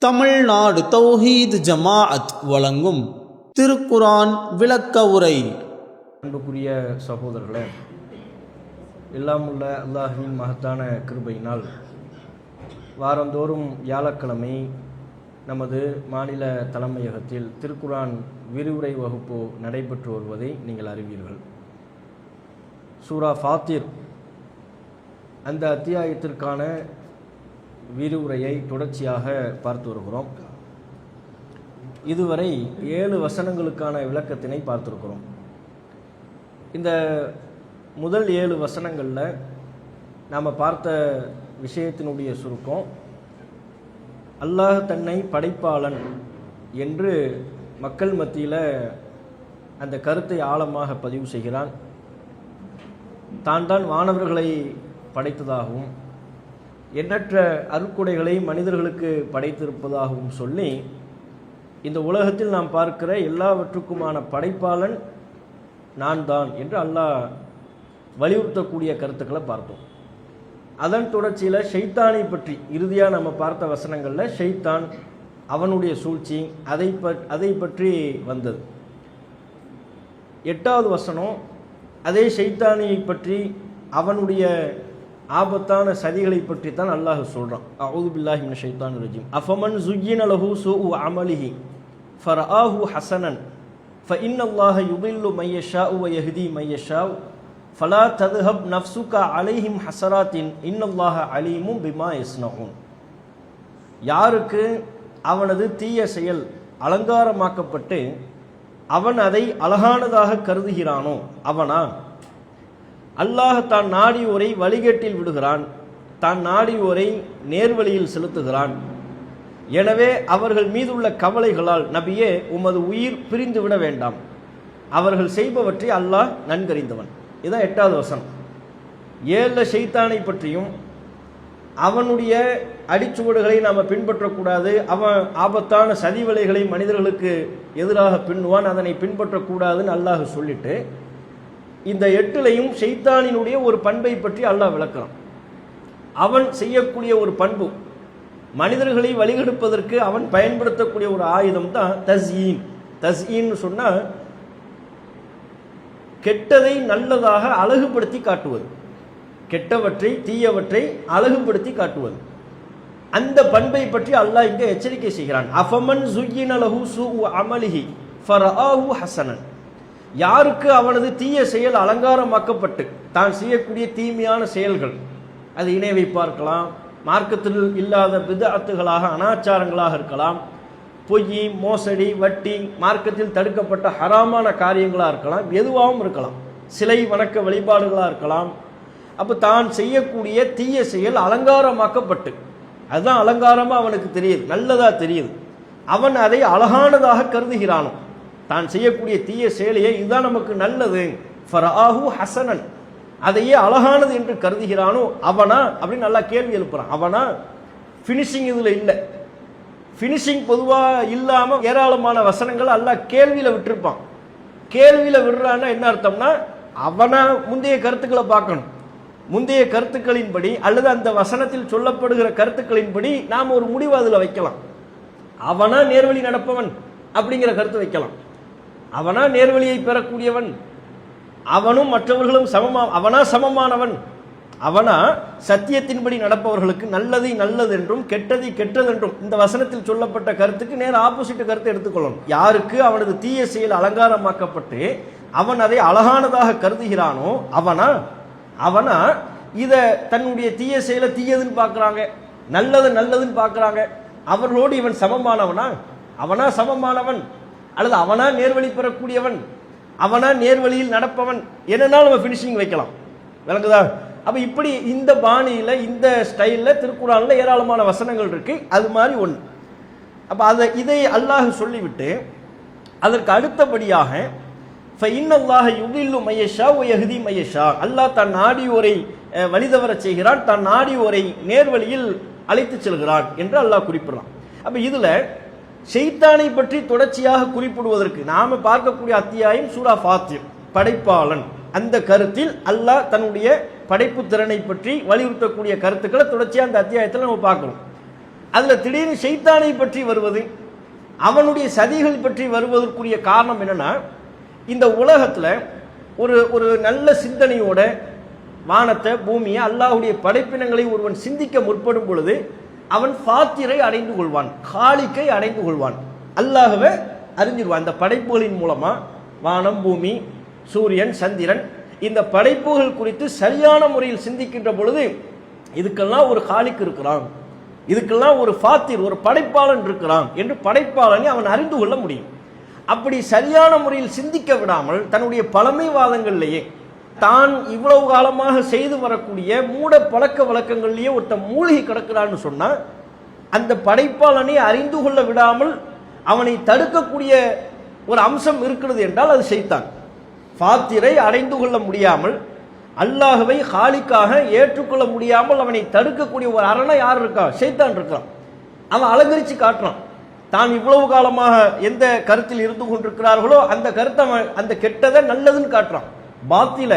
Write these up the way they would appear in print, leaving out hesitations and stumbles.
தமிழ்நாடு தௌஹீத் ஜமாஅத் வழங்கும் திருக்குர்ஆன் விளக்க உரை. அன்புக்குரிய சகோதரர்களே, எல்லாமுள்ள அல்லாஹ்வின் மகத்தான கிருபையினால் வாரந்தோறும் வியாழக்கிழமை நமது மாநில தலைமையகத்தில் திருக்குர்ஆன் விரிவுரை வகுப்பு நடைபெற்று வருவதை நீங்கள் அறிவீர்கள். சூரா ஃபாத்திர் அந்த அத்தியாயத்திற்கான விரிவுரையை தொடர்ச்சியாக பார்த்து வருகிறோம். இதுவரை 7 வசனங்களுக்கான விளக்கத்தினை பார்த்துருக்கிறோம். இந்த முதல் 7 வசனங்களில் நாம் பார்த்த விஷயத்தினுடைய சுருக்கம், அல்லாஹ் தன்னை படைப்பாளன் என்று மக்கள் மத்தியில் அந்த கருத்தை ஆழமாக பதிவு செய்கிறான். தான் வானவர்களை படைத்ததாகவும் எண்ணற்ற அருட்கொடைகளை மனிதர்களுக்கு படைத்திருப்பதாகவும் சொல்லி இந்த உலகத்தில் நாம் பார்க்கிற எல்லாவற்றுக்குமான படைப்பாளன் நான் தான் என்று அல்லாஹ் வலியுறுத்தக்கூடிய கருத்துக்களை பார்த்தோம். அதன் தொடர்ச்சியில் ஷைத்தானை பற்றி இறுதியாக நம்ம பார்த்த வசனங்களில் ஷைத்தான், அவனுடைய சூழ்ச்சி, அதை பற்றி வந்தது. 8வது வசனம் அதே ஷைத்தானை பற்றி, அவனுடைய ஆபத்தான சதிகளை பற்றி தான் அல்லாஹ் சொல்கிறான். அஊது பில்லாஹி மினஷ் ஷைத்தானிர் ரஜீம். அஃபமன் ஸுய்யின லஹு ஸூஉ அமலிஹி ஃபரஆஹு ஹஸனன் ஃபஇன்னல்லாஹ யுதில்லு மன் யஷாஉ வ யஹ்தி மன் யஷாஉ ஃபலா தத்ஹப் நஃப்ஸுக அலைஹிம் ஹஸராத்தின் இன்னல்லாஹ அலீமும் பிமா யஸ்னஊன். யாருக்கு அவனது தீய செயல் அலங்காரமாக்கப்பட்டு அவன் அதை அழகானதாக கருதுகிறானோ அவனா, அல்லாஹ் தான் நாடியோரை வழிகேட்டில் விடுகிறான், தான் நாடியோரை நேர்வழியில் செலுத்துகிறான். எனவே அவர்கள் மீதுள்ள கவலைகளால் நபியே உமது உயிர் பிரிந்து விட வேண்டாம், அவர்கள் செய்பவற்றை அல்லாஹ் நன்கறிந்தவன். இதுதான் 8வது வசனம். 7 ஷைத்தானை பற்றியும் அவனுடைய அடிச்சுவடுகளை நாம் பின்பற்றக்கூடாது, அவன் ஆபத்தான சதிவலைகளை மனிதர்களுக்கு எதிராக பின்னுவான், அதனை பின்பற்றக்கூடாதுன்னு அல்லாஹ் சொல்லிட்டு இந்த 8லையும் ஷைத்தானினுடைய ஒரு பண்பை பற்றி அல்லாஹ் விளக்குறான். அவன் செய்யக்கூடிய ஒரு பண்பு, மனிதர்களை வழிகெடுப்பதற்கு அவன் பயன்படுத்தக்கூடிய ஒரு ஆயுதம் தான் தஸ்யீன். தஸ்யீன் சொன்னால் கெட்டதை நல்லதாக அழகுபடுத்தி காட்டுவது, கெட்டவற்றை தீயவற்றை அழகுபடுத்தி காட்டுவது. அந்த பண்பை பற்றி அல்லாஹ் இங்கே எச்சரிக்கை செய்கிறான். அஃபமன் ஸுய்யின லஹு ஸூஉ அமலிஹி ஃபரஆஹு ஹஸனன். யாருக்கு அவனது தீய செயல் அலங்காரமாக்கப்பட்டு தான் செய்யக்கூடிய தீமையான செயல்கள், அது இணை வைப்பா இருக்கலாம், மார்க்கத்தில் இல்லாத பித்அத்துகளாக அனாச்சாரங்களாக இருக்கலாம், பொய், மோசடி, வட்டி, மார்க்கத்தில் தடுக்கப்பட்ட ஹராமான காரியங்களாக இருக்கலாம், எதுவாகவும் இருக்கலாம், சிலை வணக்க வழிபாடுகளாக இருக்கலாம். அப்போ தான் செய்யக்கூடிய தீய செயல் அலங்காரமாக்கப்பட்டு, அதுதான் அலங்காரமாக அவனுக்கு தெரியுது, நல்லதாக தெரியுது, அவன் அதை அழகானதாக கருதுகிறானோ, தான் செய்யக்கூடிய தீய செயலையே இதுதான் நமக்கு நல்லது, ஃபரஆஹு ஹஸனன், அதையே அழகானது என்று கருதுகிறானோ அவனா அப்படின்னு நல்லா கேள்வி எழுப்புறான். அவனா ஃபினிஷிங் இதில் இல்லை. ஃபினிஷிங் பொதுவாக இல்லாமல் ஏராளமான வசனங்கள் அல்லாஹ் கேள்வியில் விட்டுருப்பான். கேள்வியில் விடுறான்னா என்ன அர்த்தம்னா, அவனா முந்தைய கருத்துக்களை பார்க்கணும், முந்தைய கருத்துக்களின்படி அல்லது அந்த வசனத்தில் சொல்லப்படுகிற கருத்துக்களின்படி நாம் ஒரு முடிவு அதில் வைக்கலாம். அவனா நேர்வழி நடப்பவன் அப்படிங்கிற கருத்து வைக்கலாம். அவனா நேர்வழியை பெறக்கூடியவன், அவனும் மற்றவர்களும் அவனா சமமானவன், அவனா சத்தியத்தின்படி நடப்பவர்களுக்கு நல்லதை நல்லது என்றும் கெட்டதை கெட்டதென்றும். இந்த வசனத்தில் சொல்லப்பட்ட கருத்துக்கு நேர் ஆப்போசிட் கருத்தை எடுத்துக்கொள்ளணும். யாருக்கு அவனது தீய செயல் அலங்காரமாக்கப்பட்டு அவன் அதை அழகானதாக கருதுகிறானோ அவனா இதை தன்னுடைய தீய செயலை தீயதுன்னு பார்க்குறாங்க, நல்லதுன்னு பார்க்குறாங்க, அவர்களோடு இவன் சமமானவனா? அவனா சமமானவன் அல்லது அவனா நேர்வழி பெறக்கூடியவன், அவனா நேர்வழியில் நடப்பவன், என்னன்னா நம்ம ஃபினிஷிங் வைக்கலாம். விளங்குதா? அப்போ இப்படி இந்த பாணியில் இந்த ஸ்டைலில் திருக்குர்ஆனில் ஏராளமான வசனங்கள் இருக்கு. அது மாதிரி ஒன்று. அப்போ இதை அல்லாஹ் சொல்லிவிட்டு அதற்கு அடுத்தபடியாக ஃபஇன்னல்லாஹ யுதில்லு மன் யஷா வ யஹ்தி மன் யஷா, அல்லாஹ் தான் நாடியோரை வழிதவர செய்கிறான், தான் நாடியோரை நேர்வழியில் அழைத்து செல்கிறான் என்று அல்லாஹ் குறிப்பிடுறான். அப்போ இதில் ஷைத்தானை பற்றி தொடர்ச்சியாக குறிப்பிடுவதற்கு நாம பார்க்கக்கூடிய அத்தியாயம் சூரா ஃபாத்திர், படைப்பாளன். அந்த கருத்தில் அல்லாஹ் தன்னுடைய படைப்பு திறனை பற்றி வலியுறுத்தக்கூடிய கருத்துக்களை தொடர்ச்சியாக அந்த அத்தியாயத்தில் நம்ம பார்க்கணும். அதில் திடீர்னு ஷைத்தானை பற்றி வருவது, அவனுடைய சதிகள் பற்றி வருவதற்குரிய காரணம் என்னன்னா, இந்த உலகத்தில் ஒரு ஒரு நல்ல சிந்தனையோட வானத்தை பூமியை அல்லாஹ்வுடைய படைப்பினங்களை ஒருவன் சிந்திக்க முற்படும் பொழுது அவன் ஃபாத்திரை அடைந்து கொள்வான், காலிக்கை அடைந்து கொள்வான், அல்லாஹ்வை அறிஞ்சிருவான். இந்த படைப்புகளின் மூலமா வானம் பூமி சூரியன் சந்திரன் இந்த படைப்புகள் குறித்து சரியான முறையில் சிந்திக்கின்ற பொழுது இதுக்கெல்லாம் ஒரு காலிக் இருக்கிறான், இதுக்கெல்லாம் ஒரு ஃபாத்திர் ஒரு படைப்பாளன் இருக்கிறான் என்று படைப்பாளனை அவன் அறிந்து கொள்ள முடியும். அப்படி சரியான முறையில் சிந்திக்க விடாமல் தன்னுடைய பழமைவாதங்களிலேயே தான் இவ்வளவு காலமாக செய்து வரக்கூடிய மூட பழக்க வழக்கங்களிலேயே ஒருத்தன் மூழ்கி கிடக்கிறான்னு சொன்னா, அந்த படைப்பாளனை அறிந்து கொள்ள விடாமல் அவனை தடுக்கக்கூடிய ஒரு அம்சம் இருக்கிறது என்றால் அது ஷைத்தான். ஃபாத்திரை அடைந்து கொள்ள முடியாமல் அல்லாஹ்வை காலிக்காக ஏற்றுக்கொள்ள முடியாமல் அவனை தடுக்கக்கூடிய ஒரு அரணை யார் இருக்கா? ஷைத்தான் இருக்கான். அவன் அலங்கரிச்சு காட்டுறான். தான் இவ்வளவு காலமாக எந்த கருத்தில் இருந்து கொண்டிருக்கிறார்களோ அந்த கருத்தை அவன் அந்த கெட்டதை நல்லதுன்னு காட்டுறான், பாத்தில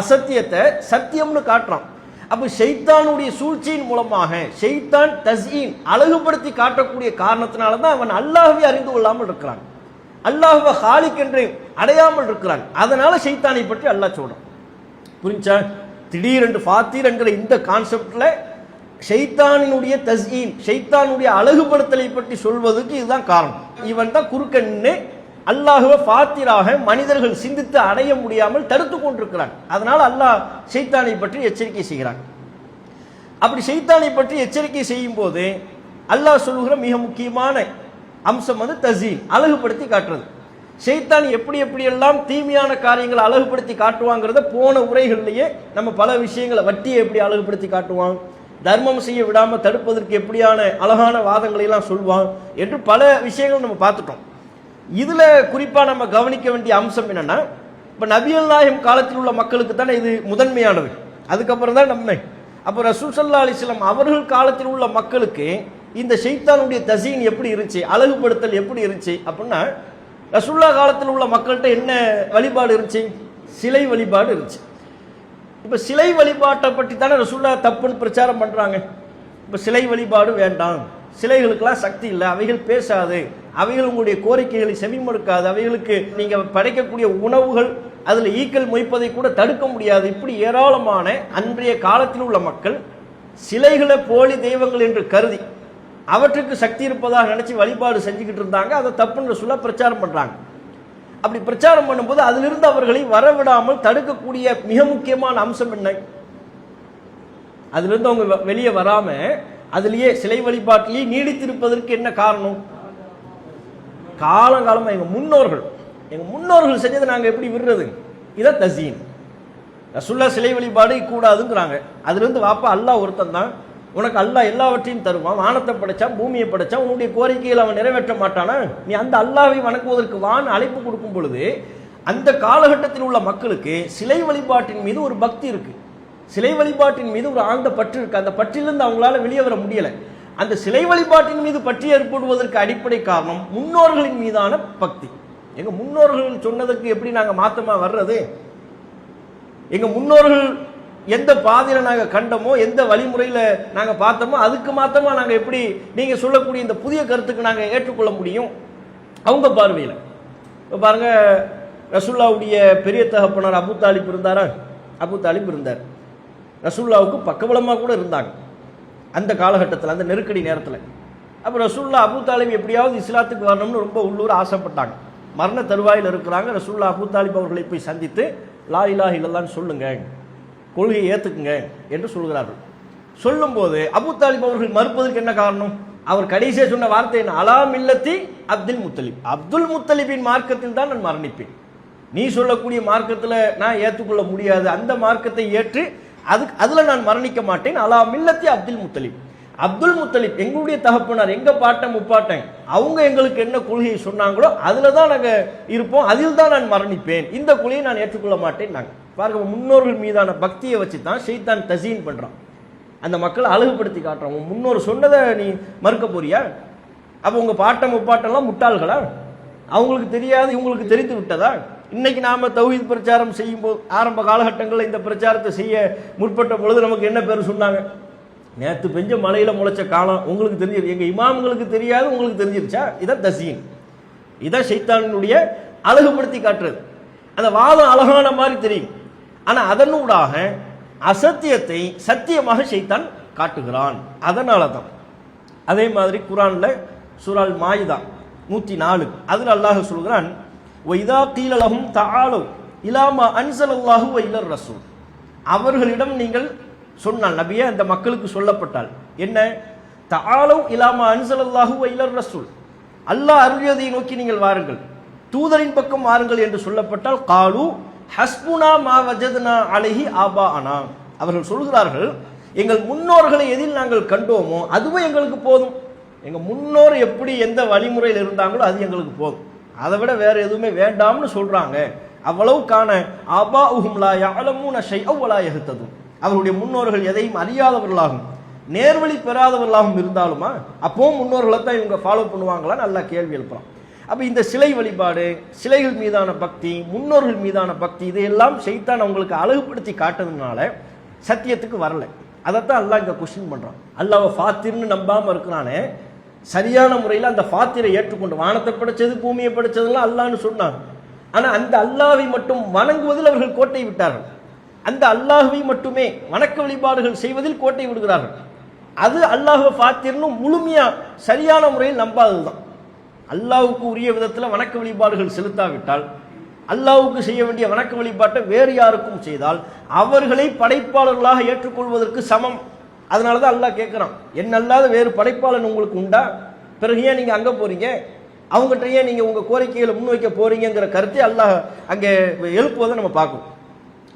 அசத்தியத்தை சத்தியம்னு காட்டுறான். அப்ப ஷைத்தானுடைய சூழ்ச்சியின் மூலமாக ஷைத்தான் தஸ்ஈன் அழகுபடுத்தி காட்டக்கூடிய காரணத்தினால தான் அவன் அல்லாஹ்வை அறிந்து கொள்ளாமல் இருக்கிறான், அல்லாஹ்வை காலிக் என்று அடையாமல் இருக்கிறான். அதனால ஷைத்தானை பற்றி அல்லாஹ் சொல்றான். புரிஞ்சா? திடீரென்று ஃபாத்திர் என்கிற இந்த கான்செப்ட்ல ஷைத்தானினுடைய தஸ்ஈன் ஷைத்தானுடைய அழகுபடுத்தலை பற்றி சொல்வதற்கு இதுதான் காரணம். இவன் தான் குறுக்கன்னு அல்லாஹ்வை ஃபாத்திராக மனிதர்கள் சிந்தித்து அடைய முடியாமல் தடுத்து கொண்டிருக்கிறான். அதனால் அல்லாஹ் ஷைத்தானை பற்றி எச்சரிக்கை செய்கிறான். அப்படி ஷைத்தானை பற்றி எச்சரிக்கை செய்யும் போது அல்லாஹ் சொல்லுகிற மிக முக்கியமான அம்சம் வந்து தஸ்ஈன் அழகுபடுத்தி காட்டுறது. ஷைத்தான் எப்படி எப்படியெல்லாம் தீமையான காரியங்களை அழகுபடுத்தி காட்டுவாங்கிறத போன உரைகள்லேயே நம்ம பல விஷயங்களை, வட்டியை எப்படி அழகுபடுத்தி காட்டுவான், தர்மம் செய்ய விடாம தடுப்பதற்கு எப்படியான அழகான வாதங்களை எல்லாம் சொல்வான் என்று பல விஷயங்கள் நம்ம பார்த்துட்டோம். இதுல குறிப்பா நம்ம கவனிக்க வேண்டிய அம்சம் என்னன்னா, இப்ப நபிகள் நாயகம் காலத்தில் உள்ள மக்களுக்கு தானே இது முதன்மையானது, அதுக்கப்புறம் தான் நம்ம. அப்ப ரசூல் ஸல்லல்லாஹு அலைஹி வஸல்லம் அவர்கள் காலத்தில் உள்ள மக்களுக்கு இந்த ஷைத்தானுடைய தஸீன் எப்படி இருந்துச்சு, அழகுபடுத்தல் எப்படி இருந்துச்சு அப்படின்னா, ரசூலுல்லாஹ் காலத்தில் உள்ள மக்கள்கிட்ட என்ன வழிபாடு இருந்துச்சு? சிலை வழிபாடு இருந்துச்சு. இப்ப சிலை வழிபாட்டை பற்றி தானே ரசூலுல்லாஹ் தப்புன்னு பிரச்சாரம் பண்றாங்க. இப்ப சிலை வழிபாடு வேண்டாம், சிலைகளுக்கெல்லாம் சக்தி இல்லை, அவைகள் பேசாது, அவைகள் உங்களுடைய கோரிக்கைகளை செவிமடுக்காது, அவைகளுக்கு நீங்க படைக்கக்கூடிய உணவுகள் அதுல ஈக்கள் மொய்ப்பதை கூட தடுக்க முடியாது. இப்படி ஏராளமான அன்றைய காலத்தில் உள்ள மக்கள் சிலைகளை போலி தெய்வங்கள் என்று கருதி அவற்றுக்கு சக்தி இருப்பதாக நினைச்சு வழிபாடு செஞ்சுக்கிட்டு இருந்தாங்க. அதை தப்புன்னு சொல்ல பிரச்சாரம் பண்றாங்க. அப்படி பிரச்சாரம் பண்ணும்போது அதிலிருந்து அவர்களை வரவிடாமல் தடுக்கக்கூடிய மிக முக்கியமான அம்சம் என்ன? அதிலிருந்து அவங்க வெளியே வராம அதிலேயே சிலை வழிபாட்டிலேயே நீடித்திருப்பதற்கு என்ன காரணம்? காலங்காலமா எங்க முன்னோர்கள் செஞ்சதை நாங்க எப்படி விடுறது? இதான் தஸீன். ரசூலுல்லாஹ் சிலை வழிபாடு கூடாதுங்கிறாங்க. அதிலிருந்து வாப்பா அல்லாஹ் ஒருத்தன் தான், உனக்கு அல்லாஹ் எல்லாவற்றையும் தருவான், வானத்தை படைச்சான் பூமியை படைச்சான், உன்னுடைய கோரிக்கைகளை அவன் நிறைவேற்ற மாட்டானா? நீ அந்த அல்லாஹ்வை வணங்குவதற்கு வான் அழைப்பு கொடுக்கும் பொழுது அந்த காலகட்டத்தில் உள்ள மக்களுக்கு சிலை வழிபாட்டின் மீது ஒரு பக்தி இருக்கு, சிலை வழிபாட்டின் மீது ஒரு ஆழ்ந்த பற்று இருக்கு. அந்த பற்றிலிருந்து அவங்களால வெளியே வர முடியல. அந்த சிலை வழிபாட்டின் மீது பற்றி ஏற்படுவதற்கு அடிப்படை காரணம் முன்னோர்களின் மீதான பக்தி. எங்க முன்னோர்கள் சொன்னதுக்கு எப்படி நாங்க மாத்தமா வர்றது? எங்க முன்னோர்கள் எந்த பாதையில நாங்க கண்டமோ, எந்த வழிமுறையில நாங்க பார்த்தோமோ அதுக்கு மாத்தமா நாங்க எப்படி நீங்க சொல்லக்கூடிய இந்த புதிய கருத்துக்கு நாங்க ஏற்றுக்கொள்ள முடியும்? அவங்க பார்வையில இப்ப பாருங்க, ரசூலுல்லாஹ்வுடைய பெரிய தகப்பனார் அபூ தாலிப் இருந்தாரா? அபூ தாலிப் இருந்தார். ரசூலுல்லாஹ்வுக்கு பக்கபலமா கூட இருந்தாங்க அந்த காலகட்டத்தில், அந்த நெருக்கடி நேரத்தில். அப்போ ரசூலுல்லாஹ் அபூ தாலிப் எப்படியாவது இஸ்லாத்துக்கு வரணும்னு ரொம்ப உள்ளூர் ஆசைப்பட்டாங்க. மரண தருவாயில் இருக்கிறாங்க. ரசூலுல்லாஹ் அபூ தாலிப் அவர்களை போய் சந்தித்து லா இலாஹ இல்லல்லாஹ்னு சொல்லுங்க, கொள்கையை ஏத்துக்குங்க என்று சொல்கிறார்கள். சொல்லும்போது அபூ தாலிப் அவர்கள் மறுப்பதற்கு என்ன காரணம்? அவர் கடைசியா சொன்ன வார்த்தை என்ன? அலா மில்லத்தி அப்துல் முத்தலிப், அப்துல் முத்தலிபின் மார்க்கத்தில் தான் நான் மரணிப்பேன், நீ சொல்லக்கூடிய மார்க்கத்தில் நான் ஏற்றுக்கொள்ள முடியாது, அந்த மார்க்கத்தை ஏற்று அதுல நான் மரணிக்க மாட்டேன். அலா மில்லத்தி அப்துல் முத்தலிப், அப்துல் முத்தலிப் எங்களுடைய தகப்பனார், எங்க பாட்டன் முப்பாட்டன் அவங்க எங்களுக்கு என்ன கொள்கையை சொன்னாங்களோ அதுல தான் நாங்க இருப்போம், அதில் தான் நான் மரணிப்பேன், இந்த கொள்கையை நான் ஏற்றுக்கொள்ள மாட்டேன். நாங்க பாருங்க, முன்னோர்கள் மீதான பக்தியை வச்சு தான் ஷைத்தான் தஸீன் பண்றான், அந்த மக்களை அழகுபடுத்தி காட்டுறான். உங்க முன்னோர் சொன்னதை நீ மறுக்க போறியா? அப்ப உங்க பாட்டன் முப்பாட்டெல்லாம் முட்டாள்களா? அவங்களுக்கு தெரியாது, இவங்களுக்கு தெரிந்து விட்டதா? இன்னைக்கு நாம தௌஹீத் பிரச்சாரம் செய்யும் போது, ஆரம்ப காலகட்டங்களில் இந்த பிரச்சாரத்தை செய்ய முற்பட்ட பொழுது நமக்கு என்ன பேர் சொன்னாங்க? நேற்று பெஞ்ச மலையில முளைச்ச காலம் உங்களுக்கு தெரிஞ்சிரு, எங்க இமாம்களுக்கு தெரியாது, உங்களுக்கு தெரிஞ்சிருச்சா? இதான் தசீன், இதான் ஷைத்தானினுடைய அழகுபடுத்தி காட்டுறது. அந்த வாதம் அழகான மாதிரி தெரியும், ஆனா அதனூடாக அசத்தியத்தை சத்தியமாக ஷைத்தான் காட்டுகிறான். அதனால தான் அதே மாதிரி குர்ஆன்ல சூரா மாயிதா 104 அதுல அல்லாஹ் சொல்கிறான், வைதா கீல லஹும் தஆலு இலா மா அன்ஸலல்லாஹு வ இலர் ரசூல், அவர்களிடம் நீங்கள் சொன்னால், நபியே அந்த மக்களுக்கு சொல்லப்பட்டால் என்ன, தஆலு இலா மா அன்ஸலல்லாஹு வ இலர் ரசூல், அல்லாஹ் அருளியதை நோக்கி நீங்கள் வாருங்கள், தூதரின் பக்கம் வாருங்கள் என்று சொல்லப்பட்டால், காலு ஹஸ்புனா மா வஜத்னா அலைஹி ஆபாஅனா, அவர்கள் சொல்கிறார்கள், எங்கள் முன்னோர்களை எதில் நாங்கள் கண்டோமோ அதுவே எங்களுக்கு போதும். எங்க முன்னோர் எப்படி எந்த வழிமுறையில் இருந்தாங்களோ அது எங்களுக்கு போதும், அதை விட வேற எதுவுமே வேண்டாம்னு சொல்றாங்க. அவ்வளவுக்கான ஆபாஉஹும் லா யஅலமூன ஷைஅன் வலா யஹ்ததுன், அவருடைய முன்னோர்கள் எதையும் அறியாதவர்களாகும் நேர்வழி பெறாதவர்களாகவும் இருந்தாலுமா அப்பவும் முன்னோர்களை தான் இவங்க ஃபாலோ பண்ணுவாங்களான்னு நல்லா கேள்வி எழுப்புறான். அப்ப இந்த சிலை வழிபாடு, சிலைகள் மீதான பக்தி, முன்னோர்கள் மீதான பக்தி, இதையெல்லாம் ஷைத்தான் அவங்களுக்கு அழகுபடுத்தி காட்டுறதுனால சத்தியத்துக்கு வரல. அதைத்தான் அல்லாஹ் இங்க கொஸ்டின் பண்றான். அல்லாஹ் ஃபாத்திர்னு நம்பாம இருக்கிறானே, சரியான முறையில் அந்த ஃபாத்திரை ஏற்றுக்கொண்டு, வானத்தை படைச்சது பூமியை படைச்சதுலாம் அல்லாஹ்னு சொன்னான், ஆனா அந்த அல்லாஹ்வை மட்டும் வணங்குவதில் அவர்கள் கோட்டை விட்டார்கள். அந்த அல்லாஹ்வை மட்டுமே வணக்க வழிபாடுகள் செய்வதில் கோட்டை விடுகிறார்கள். அது அல்லாஹ் ஃபாத்திர்னு முழுமையா சரியான முறையில் நம்பாததுதான். அல்லாஹ்வுக்கு உரிய விதத்தில் வணக்க வழிபாடுகள் செலுத்தாவிட்டால், அல்லாஹ்வுக்கு செய்ய வேண்டிய வணக்க வழிபாட்டை வேறு யாருக்கும் செய்தால் அவர்களை படைப்பாளர்களாக ஏற்றுக்கொள்வதற்கு சமம். அதனாலதான் அல்லாஹ் கேட்கிறான், என்ன அல்லாத வேறு படைப்பாளன் உங்களுக்கு உண்டா? பிறகு ஏன் நீங்க அங்க போறீங்க? அவங்ககிட்ட ஏன் நீங்க உங்க கோரிக்கைகளை முன்வைக்க போறீங்கிற கருத்தை அல்லாஹ் அங்கே எழுப்புவதை நம்ம பார்க்கணும்.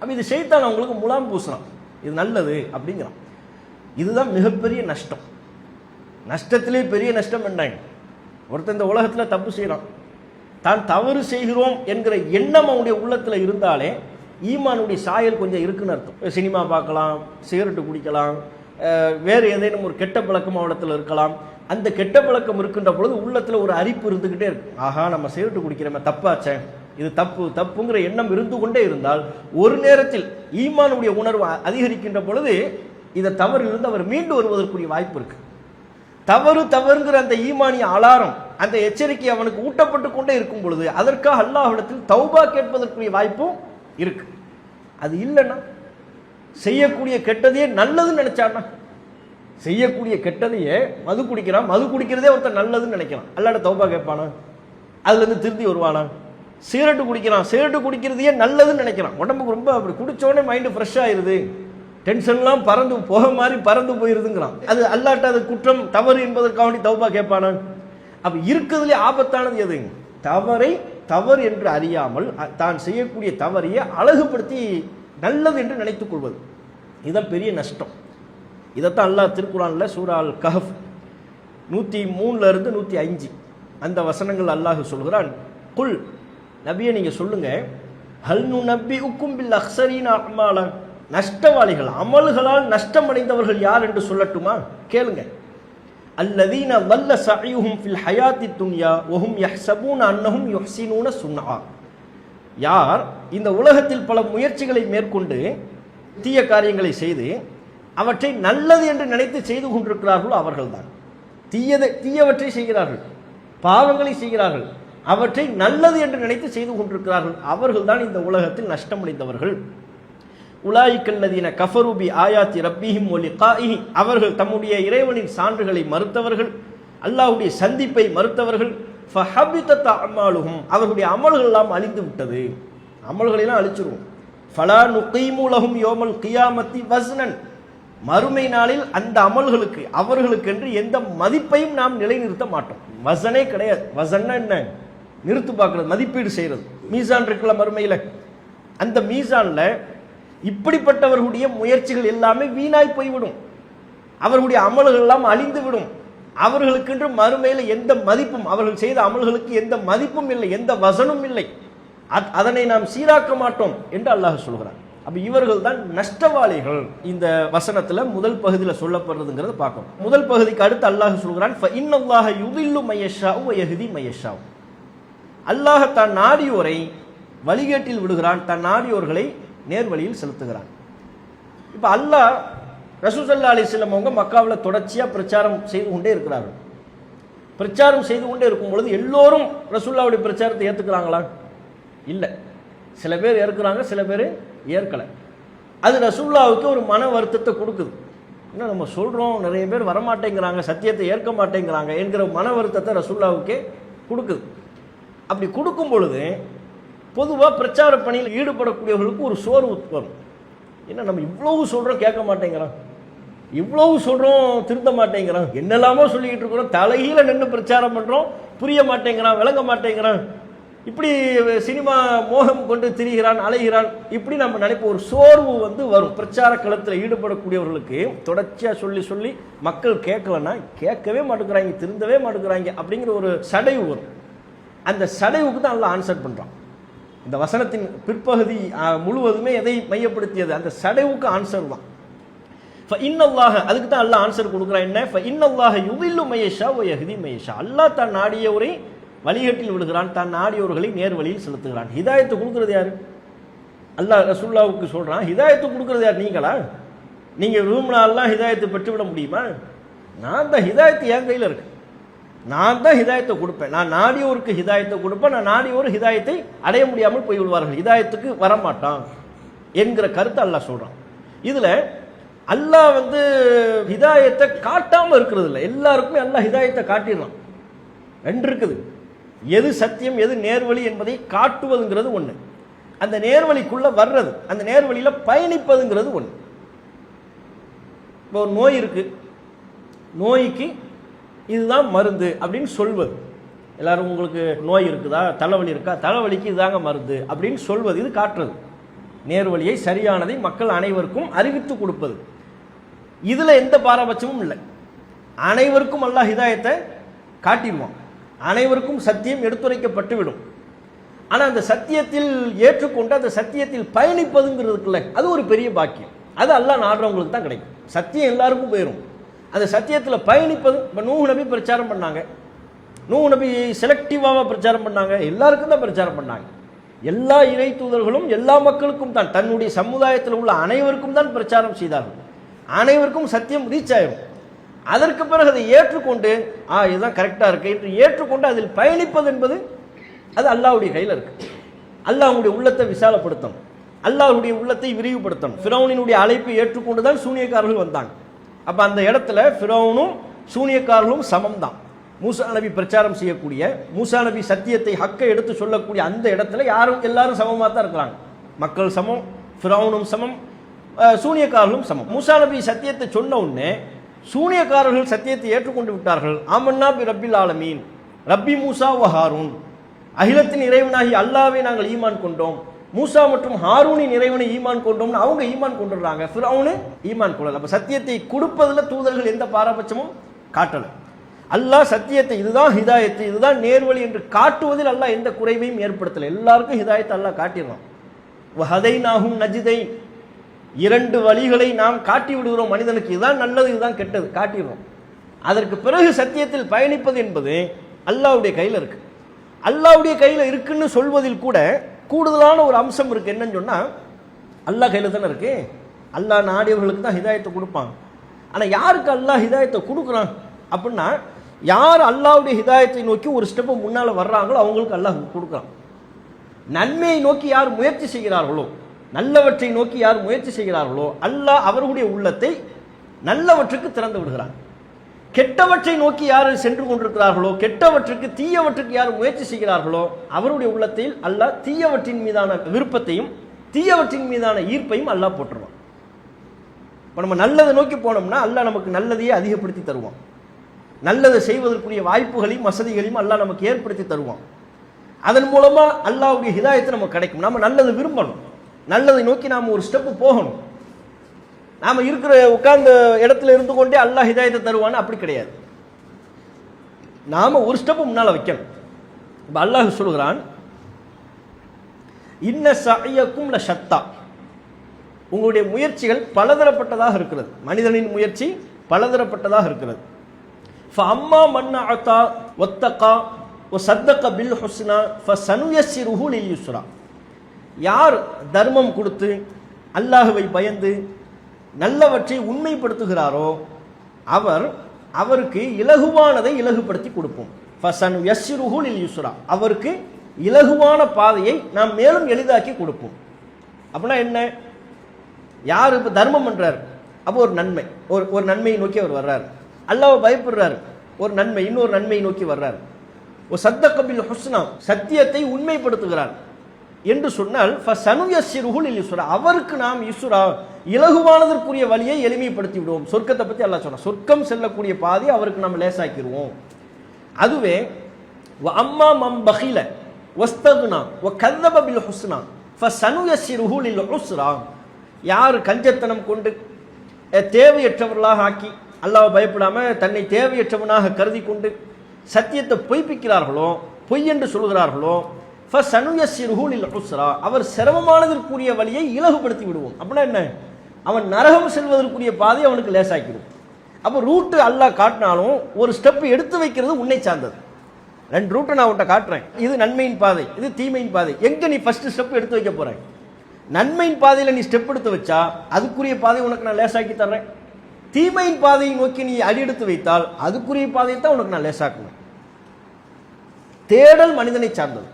அப்ப இது ஷைத்தான் அவங்களுக்கு முலாம் பூசுறான், இது நல்லது அப்படிங்கிறான். இதுதான் மிகப்பெரிய நஷ்டம். நஷ்டத்திலே பெரிய நஷ்டம் என்னங்க, ஒருத்தன் இந்த உலகத்துல தப்பு செய்யறான், தான் தவறு செய்கிறோம் என்கிற எண்ணம் அவனுடைய உள்ளத்துல இருந்தாலே ஈமானுடைய சாயல் கொஞ்சம் இருக்குன்னு அர்த்தம். சினிமா பார்க்கலாம், சிகரெட்டு குடிக்கலாம், வேறு ஏதேனும் ஒரு கெட்ட பழக்கம் அவனத்தில் இருக்கலாம். அந்த கெட்ட பழக்கம் இருக்கின்ற பொழுது உள்ளத்துல ஒரு அரிப்பு இருந்துகிட்டே இருக்கு, ஆஹா நம்ம சிகரெட்டு குடிக்கிறோமே, தப்பாச்சே, இது தப்பு தப்புங்கிற எண்ணம் இருந்து கொண்டே இருந்தால் ஒரு நேரத்தில் ஈமானுடைய உணர்வு அதிகரிக்கின்ற பொழுது இதை தவறு இருந்து அவர் மீண்டு வருவதற்குரிய வாய்ப்பு இருக்கு. தவறு தவறுங்கிற அந்த ஈமானிய அலாரம், அந்த எச்சரிக்கை அவனுக்கு ஊட்டப்பட்டு கொண்டே இருக்கும் பொழுது அதற்காக அல்லாஹ்விடத்தில் தௌபா கேட்பதற்குரிய வாய்ப்பும் இருக்கு. அது இல்லைன்னா செய்யக்கூடிய கெட்டதையே நல்லதுன்னு நினைச்சான்னா, செய்யக்கூடிய கெட்டதையே மது குடிக்கிறான், மது குடிக்கிறதே ஒருத்தர் நல்லதுன்னு நினைக்கிறான், அல்லாட தௌபா கேட்பானா? அதுல இருந்து திருந்தி வருவானா? சிகரெட்டு குடிக்கிறான், சிகரெட்டு குடிக்கிறதையே நல்லதுன்னு நினைக்கிறான், உடம்புக்கு ரொம்ப அப்படி குடிச்சோடனே மைண்டு ஃப்ரெஷ் ஆயிருது, டென்ஷன்லாம் பறந்து போக மாதிரி பறந்து போயிருதுங்கிறான். அது அல்லாட்ட அது குற்றம் தவறு என்பதற்காக வேண்டி தௌபா கேட்பானா? அப்ப இருக்கிறதுலே ஆபத்தானது எது? தவறை தவறு என்று அறியாமல் தான் செய்யக்கூடிய தவறையை அழகுபடுத்தி நல்லது என்று நினைத்துக் கொள்வது, இதுதான் பெரிய நஷ்டம். இதைத்தான் அல்லாஹ் திருக்குர்ஆன்ல சூரா அல் கஹஃப் 103 இருந்து 105 அந்த வசனங்கள் அல்லாஹ் சொல்கிறான், குல் நபியே நீங்க சொல்லுங்க, ஹல் நுனப்பிஉக்கும் பில் அக்ஸரீன அஅமாலா, நஷ்டவாளிகள் அமல்களால் நஷ்டமடைந்தவர்கள் யார் என்று சொல்லட்டுமா? கேளுங்க. அல்லதீன வல்ல சஅயுஹும் ஃபில் ஹயாத்தி துன்யா வஹும் யஹ்ஸபூன அன்னஹும் யுஹ்ஸினூன சுன்ஆ, யார் இந்த உலகத்தில் பல முயற்சிகளை மேற்கொண்டு தீய காரியங்களை செய்து அவற்றை நல்லது என்று நினைத்து செய்து கொண்டிருக்கிறார்களோ அவர்கள்தான். தீயவற்றை செய்கிறார்கள், பாவங்களை செய்கிறார்கள், அவற்றை நல்லது என்று நினைத்து செய்து கொண்டிருக்கிறார்கள், அவர்கள்தான் இந்த உலகத்தில் நஷ்டமடைந்தவர்கள். உலாயிக்கல்லதீன கஃபரு பி ஆயாத்தி ரப்பிஹிம் வ லிகாஇஹி, அவர்கள் தம்முடைய இறைவனின் சான்றுகளை மறுத்தவர்கள், அல்லாஹ்வுடைய சந்திப்பை மறுத்தவர்கள். ஃபஹபிதத் அஅமாலுஹும், அவர்களுடைய அமல்கள் எல்லாம் அழிந்து விட்டது, அமல்களை எல்லாம் அழிச்சிருவோம். ஃபலா நுகீமு லஹும் யௌமல் கியாமத்தி வஸ்னன், மறுமை நாளில் அந்த அமல்களுக்கு அவர்களுக்கென்று எந்த மதிப்பையும் நாம் நிலைநிறுத்த மாட்டோம். வசனே கிடையாது. வசன்னா என்ன? நிறுத்து பார்க்கிறது, மதிப்பீடு செய்யறது. மீசான் இருக்குல்ல மறுமையில, அந்த மீசான்ல இப்படிப்பட்டவர்களுடைய முயற்சிகள் எல்லாமே வீணாய் போய்விடும், அவர்களுடைய அமல்கள் எல்லாம் அழிந்து விடும். அவர்களுக்கென்று மறுமையில எந்த மதிப்பும், அவர்கள் செய்த அமல்களுக்கு எந்த மதிப்பும் இல்லை, எந்த வசனும் இல்லை, அதனை நாம் சீராக்க மாட்டோம் என்று அல்லாஹ் சொல்கிறார். அப்ப இவர்கள் தான் நஷ்டவாளிகள். இந்த வசனத்துல முதல் பகுதியில் சொல்லப்படுறதுங்கிறத பார்க்கணும். முதல் பகுதிக்கு அடுத்து அல்லாஹ் சொல்கிறான், ஃபஇன்னல்லாஹ யுதில்லு மய்யஷாஉ வ யஹ்தி மய்யஷாஉ, அல்லாஹ் தான் நாடியோரை வழிகேட்டில் விடுகிறான், தன் நாடியோர்களை நேர்வழியில் செலுத்துகிறான். இப்ப அல்லாஹ் ரசூல் ஸல்லல்லாஹு அலைஹி வஸல்லம் அவங்க மக்காவில் தொடர்ச்சியாக பிரச்சாரம் செய்து கொண்டே இருக்கிறார்கள். பிரச்சாரம் செய்து கொண்டே இருக்கும் பொழுது எல்லோரும் ரசூலுல்லாஹ்வுடைய பிரச்சாரத்தை ஏற்றுக்கிறாங்களா? இல்லை. சில பேர் ஏற்கிறாங்க, சில பேர் ஏற்கலை. அது ரசூலுல்லாஹ்வுக்கு ஒரு மன வருத்தத்தை கொடுக்குது. என்ன நம்ம சொல்கிறோம், நிறைய பேர் வரமாட்டேங்கிறாங்க, சத்தியத்தை ஏற்க மாட்டேங்கிறாங்க என்கிற மன வருத்தத்தை ரசூலுல்லாஹ்வுக்கே கொடுக்குது. அப்படி கொடுக்கும் பொழுது பொதுவாக பிரச்சார பணியில் ஈடுபடக்கூடியவர்களுக்கு ஒரு சோர்வு வரும். என்ன நம்ம இவ்வளவு சொல்கிறோம் கேட்க மாட்டேங்கிறோம், இவ்வளவு சொல்கிறோம் திருந்த மாட்டேங்கிறோம், என்னெல்லாமோ சொல்லிக்கிட்டு இருக்கிறோம், தலைகீழ நின்று பிரச்சாரம் பண்ணுறோம், புரிய மாட்டேங்கிறான், விளங்க மாட்டேங்கிறான், இப்படி சினிமா மோகம் கொண்டு திரிகிறான், அலைகிறான், இப்படி நம்ம நினைப்ப ஒரு சோர்வு வரும். பிரச்சார களத்தில் ஈடுபடக்கூடியவர்களுக்கு தொடர்ச்சியாக சொல்லி சொல்லி மக்கள் கேட்கலன்னா கேட்கவே மாட்டேங்கிறாங்க, திருந்தவே மாட்டேங்கிறாங்க அப்படிங்கிற ஒரு சடைவு வரும். அந்த சடைவுக்கு தான் அல்லாஹ் ஆன்சர் பண்ணுறான். இந்த வசனத்தின் பிற்பகுதி முழுவதுமே எதை மையப்படுத்தியது? அந்த சடைவுக்கு ஆன்சர் தான். இன்னல்லாஹ, அதுக்கு தான் அல்லாஹ் ஆன்சர் கொடுக்குறான். என்ன? இன்னல்லாஹ யுதில்லு மயஷா வ யஹ்தி மயஷா. அல்லாஹ் தான் நாடியவரை வழிகட்டில் விடுகிறான், தான் நாடியவர்களை நேர் வழியில் செலுத்துகிறான். ஹிதாயத்தை கொடுக்கறது யாரு? அல்லாஹ் ரசூலுல்லாஹ்வுக்கு சொல்றான், ஹிதாயத்தை கொடுக்கறது யார்? நீங்களா? நீங்க விரும்பினாலாம் ஹிதாயத்தை பெற்றுவிட முடியுமா? நான் தான், ஹிதாயத்து என் கையில் இருக்கு, நான் தான் ஹிதாயத்தை கொடுப்பேன். நான் நாடியோருக்கு ஹிதாயத்தை கொடுப்பேன், நான் நாடியோர் ஹிதாயத்தை அடைய முடியாமல் போய் விடுவார்கள், ஹிதாயத்துக்கு வரமாட்டான் என்கிற கருத்தை அல்லாஹ் சொல்றான். இதுல அல்லாஹ் ஹிதாயத்தை காட்டாம இருக்கிறது இல்லை, எல்லாருக்குமே அல்லாஹ் ஹிதாயத்தை காட்டிடலாம். ரெண்டு இருக்குது, எது சத்தியம் எது நேர்வழி என்பதை காட்டுவதுங்கிறது ஒன்று, அந்த நேர்வழிக்குள்ள வர்றது, அந்த நேர்வழியில பயணிப்பதுங்கிறது ஒன்று. இப்போ ஒரு நோய் இருக்கு, நோய்க்கு இதுதான் மருந்து அப்படின்னு சொல்வது. எல்லாரும் உங்களுக்கு நோய் இருக்குதா, தலைவலி இருக்கா, தலைவலிக்கு இதுதாங்க மருந்து அப்படின்னு சொல்வது, இது காட்டுறது. நேர்வழியை சரியானதை மக்கள் அனைவருக்கும் அறிவித்து கொடுப்பது. இதுல எந்த பாரபட்சமும் இல்லை. அனைவருக்கும் அல்லாஹ் ஹிதாயத்தை காட்டிடுவான், அனைவருக்கும் சத்தியம் எடுத்துரைக்கப்பட்டு விடும். ஆனா அந்த சத்தியத்தில் ஏற்றுக்கொண்டு அந்த சத்தியத்தில் பயணிப்பதுங்கிறதுக்குள்ள அது ஒரு பெரிய பாக்கியம். அது அல்லாஹ் நாடுறவங்களுக்கு தான் கிடைக்கும். சத்தியம் எல்லாருக்கும் போயிடும், அந்த சத்தியத்தில் பயணிப்பது. இப்போ நூஹ் நபி பிரச்சாரம் பண்ணாங்க, நூஹ் நபி செலக்டிவாக பிரச்சாரம் பண்ணாங்க, எல்லாருக்கும் தான் பிரச்சாரம் பண்ணாங்க. எல்லா இறை தூதர்களும் எல்லா மக்களுக்கும் தான், தன்னுடைய சமுதாயத்தில் உள்ள அனைவருக்கும் தான் பிரச்சாரம் செய்தார்கள். அனைவருக்கும் சத்தியம் ரீச் ஆயிரும். அதற்கு பிறகு அதை ஏற்றுக்கொண்டு இதுதான் கரெக்டாக இருக்கு என்று ஏற்றுக்கொண்டு அதில் பயணிப்பது என்பது அது அல்லாஹ்வுடைய கையில் இருக்கு. அல்லாஹ்வுடைய உள்ளத்தை விசாலப்படுத்தணும், அல்லாஹ்வுடைய உள்ளத்தை விரிவுபடுத்தணும். ஃபிரௌனினுடைய அழைப்பை ஏற்றுக்கொண்டு தான் சூனியக்காரர்கள் வந்தாங்க. அப்ப அந்த இடத்துல ஃபிரௌனும் சூனியக்காரர்களும் சமம் தான். மூசா நபி பிரச்சாரம் செய்யக்கூடிய, மூசா நபி சத்தியத்தை ஹக்கை எடுத்து சொல்லக்கூடிய அந்த இடத்துல எல்லாரும் சமமாக தான் இருக்கிறாங்க. மக்கள் சமம், ஃபிரௌனும் சமம், சூனியக்காரர்களும் சமம். மூசா நபி சத்தியத்தை சொன்ன உடனே சூனியக்காரர்கள் சத்தியத்தை ஏற்றுக்கொண்டு விட்டார்கள். ஆமன்னா பி ரப்பில் ஆலமீன், ரப்பி மூசா வ ஹாரூன், அகிலத்தின் இறைவனாகி அல்லாஹ்வை நாங்கள் ஈமான் கொண்டோம், மூசா மற்றும் ஹாரூனின் இறைவனை ஈமான் கொண்டோம்னு அவங்க ஈமான் கொண்டுறாங்க, ஃபிரௌனு ஈமான் கொள்ளல. அப்ப சத்தியத்தை கொடுப்பதில் தூதர்கள் எந்த பாரபட்சமும் காட்டல. அல்லாஹ் சத்தியத்தை இதுதான் ஹிதாயத்து, இதுதான் நேர்வழி என்று காட்டுவதில் அல்லாஹ் எந்த குறைவையும் ஏற்படுத்தல. எல்லாருக்கும் ஹிதாயத்தை அல்லாஹ் காட்டிடுறான். வஹதைனாஹும் நஜ்தைன், இரண்டு வழிகளை நாம் காட்டி விடுகிறோம் மனிதனுக்கு, இதுதான் நல்லது இதுதான் கெட்டது காட்டிடுறோம். அதற்கு பிறகு சத்தியத்தில் பயணிப்பது என்பது அல்லாஹ்வுடைய கையில் இருக்கு. அல்லாஹ்வுடைய கையில் இருக்குன்னு சொல்வதில் கூட கூடுதலான ஒரு அம்சம் இருக்கு. என்னன்னு சொன்னா, அல்லாஹ் கையில் தானே இருக்கு, அல்லாஹ் நாடியவர்களுக்கு தான் ஹிதாயத்தை கொடுப்பான். ஆனா யாருக்கு அல்லாஹ் ஹிதாயத்தை கொடுக்குறான் அப்படின்னா, யார் அல்லாஹ்வுடைய ஹிதாயத்தை நோக்கி ஒரு ஸ்டெப் முன்னால வர்றாங்களோ அவங்களுக்கு அல்லாஹ் கொடுக்குறான். நன்மையை நோக்கி யார் முயற்சி செய்கிறார்களோ, நல்லவற்றை நோக்கி யார் முயற்சி செய்கிறார்களோ அல்லாஹ் அவர்களுடைய உள்ளத்தை நல்லவற்றுக்கு திறந்து விடுகிறான். கெட்டவற்றை நோக்கி யார் சென்று கொண்டிருக்கிறார்களோ, கெட்டவற்றுக்கு தீயவற்றுக்கு யார் முயற்சி செய்கிறார்களோ அவருடைய உள்ளத்தில் அல்லாஹ் தீயவற்றின் மீதான விருப்பத்தையும் தீயவற்றின் மீதான ஈர்ப்பையும் அல்லாஹ் போட்டுருவான். இப்போ நம்ம நல்லதை நோக்கி போனோம்னா அல்லாஹ் நமக்கு நல்லதையே அதிகப்படுத்தி தருவான். நல்லதை செய்வதற்குரிய வாய்ப்புகளையும் வசதிகளையும் அல்லாஹ் நமக்கு ஏற்படுத்தி தருவான். அதன் மூலமா அல்லாஹ்வுடைய ஹிதாயத்தை நமக்கு கிடைக்கும். நம்ம நல்லதை விரும்பணும், நல்லதை நோக்கி நாம் ஒரு ஸ்டெப் போகணும். நாம இருக்கிற உட்கார்ந்த இடத்துல இருந்து கொண்டே அல்லாஹ் ஹிதாயத்தை தருவான்னு அப்படி கிடையாது. நாம ஒரு ஸ்டெப் முன்னால வைக்கணும். இப்ப அல்லாஹ் சொல்கிறான், இன்ன சஅயக்கும் லஷத்தா, உங்களுடைய முயற்சிகள் பலதரப்பட்டதாக இருக்கிறது. மனிதனின் முயற்சி பலதரப்பட்டதாக இருக்கிறது. ஃபஅம்மா மன் அத்தா வத்தகா வஸத்தக பில் ஹுஸ்னா ஃபஸனுயஸ்ஸிருஹு லில் யுஸ்ரா, யார் தர்மம் கொடுத்து அல்லாஹ்வை பயந்து நல்லவற்றை உண்மைப்படுத்துகிறாரோ அவருக்கு இலகுவானதை இலகுபடுத்தி கொடுப்போம். ஃபசனு யஸ்ஸிருஹு லில் யுஸ்ரா, அவருக்கு இலகுவான பாதையை நாம் மேலும் எளிதாக்கி கொடுப்போம். அப்படின்னா என்ன? யார் இப்போ தர்மம் பண்றாரு, அப்போ ஒரு நன்மை, ஒரு நன்மையை நோக்கி அவர் வர்றாரு. அல்லாஹ்வை பயப்படுறாரு, ஒரு நன்மை, இன்னொரு நன்மையை நோக்கி வர்றாரு. ஒரு சத்தக பில் ஹுஸ்னா, சத்தியத்தை உண்மைப்படுத்துகிறார் என்று சொன்னால் ஃபசனு யஸ்ஸிருஹு லில் யுஸ்ரா, அவருக்கு நாம் யுஸ்ரா இலகுவானதற்குரிய வழியை எளிமைப்படுத்தி விடுவோம். சொர்க்கத்தை பத்தி அல்லாஹ் சொன்னான், சொர்க்கம் செல்லக்கூடிய பாதை அவருக்கு நாம் லேசாக்கிடுவோம். அதுவே அம்மா மம் பகில வஸ்தகுனா வ கذب பில் ஹுஸ்னா ஃபசனு யஸ்ஸிருஹு லில் உஸ்ரா, யார் கஞ்சத்தனம் கொண்டு தேவையற்றவர்களாக ஆக்கி அல்லாஹ்வை பயப்படாம தன்னை தேவையற்றவனாக கருதி கொண்டு சத்தியத்தை பொய்ப்பிக்கிறார்களோ, பொய் என்று சொல்கிறார்களோ, ஃபசனு யஸ்ஸிருஹு லில் உஸ்ரா, அவர் சிரமமானதற்குரிய வழியை இலகுபடுத்தி விடுவோம். அப்படின்னா என்ன? அவன் நரகம் செல்வதற்குரிய பாதையை அவனுக்கு லேசாக்கிடும். அப்போ ரூட்டு அல்லாஹ் காட்டினாலும் ஒரு ஸ்டெப் எடுத்து வைக்கிறது உன்னை சார்ந்தது. 2 ரூட்டை நான் உன்ட்ட காட்டுறேன், இது நன்மையின் பாதை, இது தீமையின் பாதை. எங்க நீ ஃபர்ஸ்ட் ஸ்டெப் எடுத்து வைக்க போற? நன்மையின் பாதையில் நீ ஸ்டெப் எடுத்து வச்சா அதுக்குரிய பாதையை உனக்கு நான் லேசாக்கி தர்றேன். தீமையின் பாதையை நோக்கி நீ அடி எடுத்து வைத்தால் அதுக்குரிய பாதையை தான் உனக்கு நான் லேசாக்குவேன். தேடல் மனிதனை சார்ந்தது.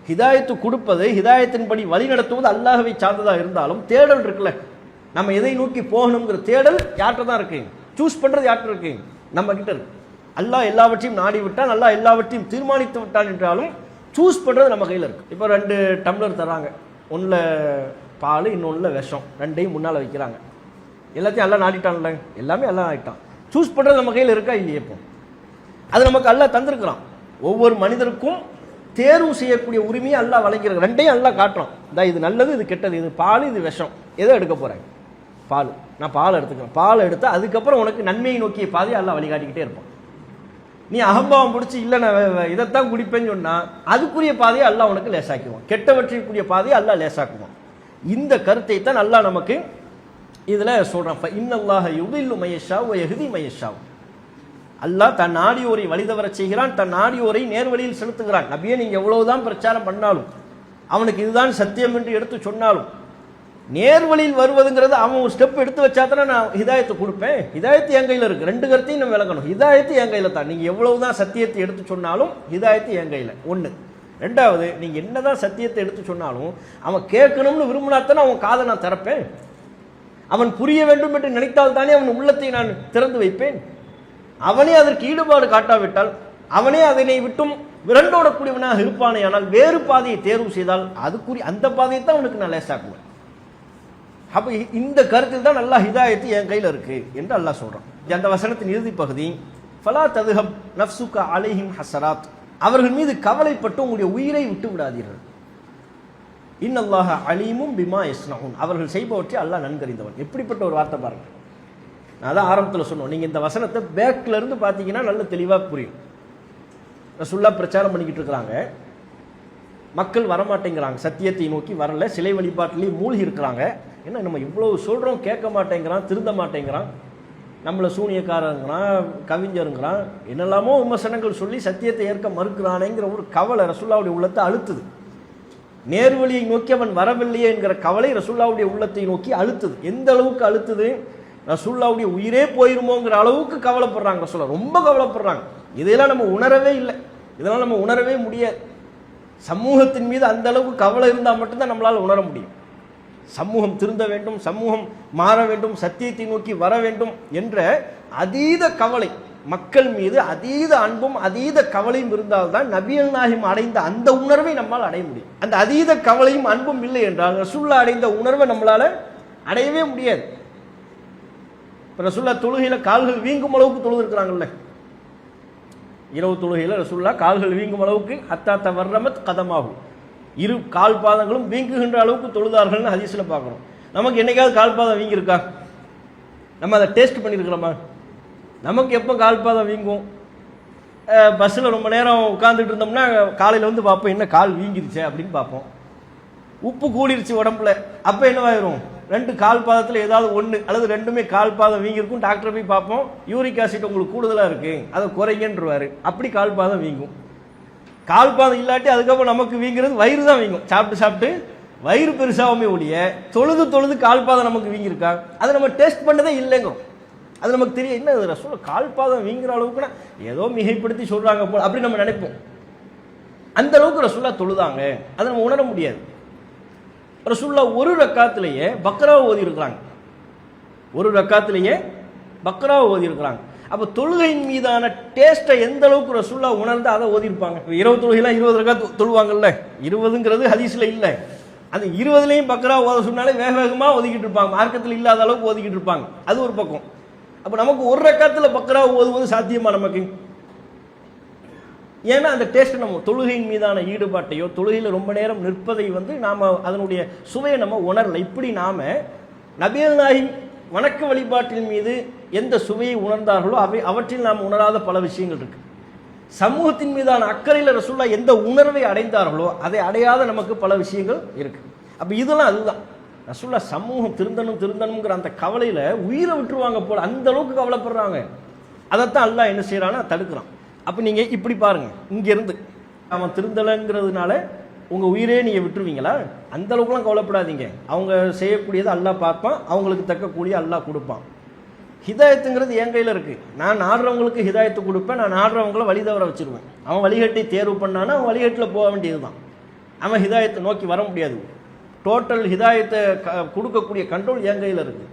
ஹிதாயத்து கொடுப்பது, ஹிதாயத்தின்படி வழி நடத்துவது அல்லாஹ்வை சார்ந்ததா இருந்தாலும் தேடல் இருக்குல்ல, நம்ம எதை நோக்கி போகணுங்கிற தேடல் யார்கிட்ட தான் இருக்கு? சூஸ் பண்றது யார்கிட்ட இருக்கு? நம்ம கிட்ட இருக்கு. அல்லாஹ் எல்லாவற்றையும் நாடி விட்டான், அல்லாஹ் எல்லாவற்றையும் தீர்மானித்து விட்டான் என்றாலும் சூஸ் பண்றது நம்ம கையில் இருக்கு. இப்போ 2 டம்ளர் தராங்க, ஒன்றில் பால் இன்னொன்றுல விஷம், ரெண்டையும் முன்னால் வைக்கிறாங்க. எல்லாத்தையும் எல்லாம் நாடிட்டான்ல, எல்லாமே எல்லாம் ஆகிட்டான். சூஸ் பண்றது நம்ம கையில் இருக்கா இல்லையே? இப்போ அது நமக்கு அல்லாஹ் தந்திருக்கிறான். ஒவ்வொரு மனிதருக்கும் தேர்வு செய்யக்கூடிய உரிமையை அல்லாஹ் வழங்கியிருக்க. ரெண்டையும் அல்லாஹ் காட்டுறான், இது நல்லது, இது கெட்டது, இது பால், இது விஷம், எதை எடுக்க போறேன்? பால். நான் பால் எடுத்துக்கிறேன். பால் எடுத்து அதுக்கப்புறம் உனக்கு நன்மையை நோக்கிய பாதையை அல்லாஹ் வழிகாட்டிக்கிட்டே இருப்பான். நீ அகம்பாவம் பிடிச்சி இல்லை நான் இதைத்தான் குடிப்பேன்னு சொன்னா அதுக்குரிய பாதையை அல்லாஹ் உனக்கு லேசாக்குவான். கெட்டவற்றிற்குரிய பாதையை அல்லாஹ் லேசாக்குவான். இந்த கருத்தை தான் அல்லாஹ் நமக்கு இதுல சொல்றான். இன்னல்லாஹ யுதில்லு மயஷா வ யஹ்தி மயஷா, அல்லாஹ் தன் நாடியோரை வழிதவர செய்கிறான், தன் நாடியோரை நேர்வழியில் செலுத்துகிறான். நபியே நீங்க எவ்வளவுதான் பிரச்சாரம் பண்ணாலும், அவனுக்கு இதுதான் சத்தியம் என்று எடுத்து சொன்னாலும், நேர்வழியில் வருவதுங்கிறது அவன் ஒரு ஸ்டெப் எடுத்து வச்சா தானே நான் ஹிதாயத்தை கொடுப்பேன். ஹிதாயத்து என் கையில் இருக்கு. 2 கருத்தையும் நம்ம விளக்கணும். ஹிதாயத்து என் கையில தான். நீங்க எவ்வளவுதான் சத்தியத்தை எடுத்து சொன்னாலும் ஹிதாயத்து என் கையில. 1. 2வது, நீங்க என்னதான் சத்தியத்தை எடுத்து சொன்னாலும் அவன் கேட்கணும்னு விரும்பினாத்தானே அவன் காதை நான் திறப்பேன். அவன் புரிய வேண்டும் என்று நினைத்தால் தானே அவன் உள்ளத்தை நான் திறந்து வைப்பேன். அவனே அதற்கு ஈடுபாடு காட்டாவிட்டால், அவனே அதனை விட்டும் விரண்டோடக்கூடியவனாக இருப்பானே, ஆனால் வேறு பாதையை தேர்வு செய்தால் அதுக்குரிய அந்த பாதையை தான் அவனுக்கு நான் லேசாக்குவேன். அப்ப இந்த கருத்தில் தான் அல்லாஹ் ஹிதாயத்து என் கையில் இருக்கு என்று அல்லாஹ் சொல்றான். அந்த வசனத்தின் இறுதி பகுதி, ஃபலா ததுஹப் நஃப்சுக அலைஹிம் ஹஸராத், அவர்கள் மீது கவலைப்பட்டு உங்களுடைய உயிரை விட்டு விடாதீர்கள். இன்னல்லாஹ அலீமும் பிமா யஸ்னஊன், அவர்கள் செய்பவற்றை அல்லாஹ் நன்கறிந்தவன். எப்படிப்பட்ட ஒரு வார்த்தை பாருங்க. நான் தான் ஆரம்பத்தில் சொன்னோம், நீங்க இந்த வசனத்தை பேக்ல இருந்து பார்த்தீங்கன்னா நல்ல தெளிவாக புரியும். ரசூலுல்லாஹ் பிரச்சாரம் பண்ணிக்கிட்டு இருக்கிறாங்க, மக்கள் வரமாட்டேங்கிறாங்க, சத்தியத்தை நோக்கி வரல, சிலை வழிபாட்டிலேயே மூழ்கி இருக்கிறாங்க. என்ன நம்ம இவ்வளவு சொல்றோம், கேட்க மாட்டேங்கிறான், திருந்த மாட்டேங்கிறான், நம்மளை சூனியக்காரங்கிறான், கவிஞருங்கிறான், என்னெல்லாமோ விமர்சனங்கள் சொல்லி சத்தியத்தை ஏற்க மறுக்கிறானேங்கிற ஒரு கவலை ரசூலுல்லாஹ்வுடைய உள்ளத்தை அழுத்துது. நேர்வழியை நோக்கி அவன் வரவில்லையே என்கிற கவலை ரசூலுல்லாஹ்வுடைய உள்ளத்தை நோக்கி அழுத்துது. எந்த அளவுக்கு அழுத்துது? ரசூலுல்லாஹ்வுடைய உயிரே போயிருமோங்கிற அளவுக்கு கவலைப்படுறாங்க. ரசூலுல்லாஹ் ரொம்ப கவலைப்படுறாங்க. இதெல்லாம் நம்ம உணரவே இல்லை, இதெல்லாம் நம்ம உணரவே முடியாது. சமூகத்தின் மீது அந்த அளவுக்கு கவலை இருந்தால் மட்டும்தான் நம்மளால் உணர முடியும். சமூகம் திருந்த வேண்டும், சமூகம் மாற வேண்டும், சத்தியத்தை நோக்கி வர வேண்டும் என்ற அதீத கவலை, மக்கள் மீது அதீத அன்பும் அதீத கவலையும் இருந்தால்தான் நபிகள் நாயகம் அடைந்த அந்த உணர்வை நம்மால் அடைய முடியும். அந்த அதீத கவலையும் அன்பும் இல்லை என்றால் ரசூலுல்லாஹ் அடைந்த உணர்வை நம்மளால அடையவே முடியாது. இப்போ ரசூலுல்லாஹ் தொழுகையில கால்கள் வீங்கும் அளவுக்கு தொழுது இருக்கிறாங்கல்ல, இரவு தொழுகையில் ரசூலுல்லாஹ் கால்கள் வீங்கும் அளவுக்கு ஹத்தா தவர்ரமத் கதமாகும், இரு கால் பாதங்களும் வீங்குகின்ற அளவுக்கு தொழுதார்கள்னு ஹதீஸ்ல பார்க்குறோம். நமக்கு என்னைக்காவது கால் பாதம் வீங்கியிருக்கா? நம்ம அதை டேஸ்ட் பண்ணியிருக்கிறோமா? நமக்கு எப்போ கால் பாதம் வீங்கும்? பஸ்ஸில் ரொம்ப நேரம் உட்காந்துட்டு இருந்தோம்னா காலையில் வந்து பார்ப்போம், என்ன கால் வீங்கிருச்சு அப்படின்னு பார்ப்போம். உப்பு கூடிருச்சு உடம்புல, அப்போ என்னவாயிரும்? 2 கால் பாதத்தில் ஏதாவது 1 அல்லது 2மே கால் பாதம் வீங்கிருக்கும். டாக்டர் போய் பார்ப்போம், யூரிக் ஆசிட் உங்களுக்கு கூடுதலாக இருக்கு, அதை குறைங்கன்றுவாரு. அப்படி கால் பாதம் வீங்கும். கால் பாதம் இல்லாட்டி அதுக்கப்புறம் நமக்கு வீங்கிறது வயிறு தான் வீங்கும். சாப்பிட்டு சாப்பிட்டு வயிறு பெருசாகவே ஒழிய தொழுது தொழுது கால்பாதம் நமக்கு வீங்கியிருக்கா? அதை நம்ம டெஸ்ட் பண்ணதே இல்லைங்கிறோம். அது நமக்கு தெரியும். என்ன ரசூல் கால்பாதம் வீங்குற அளவுக்குன்னா ஏதோ மிகைப்படுத்தி சொல்றாங்க போல அப்படி நம்ம நினைப்போம். அந்த அளவுக்கு ரசூல்லா தொழுதாங்க, அதை நம்ம உணர முடியாது. ரசூல்லா ஒரு ரக்காத்திலேயே பக்ராவை ஓதி இருக்கிறாங்க. ஒரு ரக்காத்திலேயே பக்ராவை ஓதி இருக்கிறாங்க. அப்போ தொழுகையின் மீதான டேஸ்ட்டை எந்த அளவுக்கு ரசூல்லா உணர்ந்து அதை ஓதிருப்பாங்க. இரவு தொழுகைலாம் 20 ரக்காத் தொழுவாங்கல்ல, 20ங்கிறது ஹதீஸ்ல இல்லை. அந்த 20லையும் பக்ரா ஓத சொன்னாலே வேக வேகமாக ஒதுக்கிட்டு இருப்பாங்க, மார்க்கத்தில் இல்லாத அளவுக்கு ஒதுக்கிட்டு இருப்பாங்க. அது ஒரு பக்கம். அப்போ நமக்கு ஒரு ரக்காத்தில் பக்ரா ஓதுவது சாத்தியமா நமக்கு? ஏன்னா அந்த டேஸ்ட் நம்ம தொழுகையின் மீதான ஈடுபாட்டையோ தொழுகையில் ரொம்ப நேரம் நிற்பதை நாம் அதனுடைய சுவையை நம்ம உணரலை. இப்படி நாம் நபிகள் நாயகம் வணக்க வழிபாட்டின் மீது எந்த சுவையை உணர்ந்தார்களோ அவற்றில் நாம் உணராத பல விஷயங்கள் இருக்கு. சமூகத்தின் மீதான அக்கறையில் ரசூல்லா எந்த உணர்வை அடைந்தார்களோ அதை அடையாத நமக்கு பல விஷயங்கள் இருக்கு. அப்ப இதெல்லாம் அதுதான் ரசூல்லா சமூகம் திருந்தணுங்கிற அந்த கவலையில உயிரை விட்டுருவாங்க போல, அந்த அளவுக்கு கவலைப்படுறாங்க. அதைத்தான் அல்லாஹ் என்ன செய்யறான்னா தடுக்கிறான். அப்ப நீங்க இப்படி பாருங்க, இங்க இருந்து அவன் திருந்தலைங்கிறதுனால உங்க உயிரே நீங்க விட்டுருவீங்களா? அந்த அளவுக்குலாம் கவலைப்படாதீங்க. அவங்க செய்யக்கூடியதை அல்லாஹ் பார்ப்பான், அவங்களுக்கு தக்க கூலியை அல்லாஹ் கொடுப்பான். ஹிதாயத்துங்கிறது என் கையில் இருக்கு. நான் நாடுறவங்களுக்கு ஹிதாயத்து கொடுப்பேன், நான் நாடுறவங்களை வழி தவற வச்சிருவேன். அவன் வழிகட்டை தேர்வு பண்ணானா அவன் வழிகட்டில் போக வேண்டியதுதான். அவன் ஹிதாயத்தை நோக்கி வர முடியாது. டோட்டல் ஹிதாயத்தை கொடுக்கக்கூடிய கண்ட்ரோல் என் கையில் இருக்கு.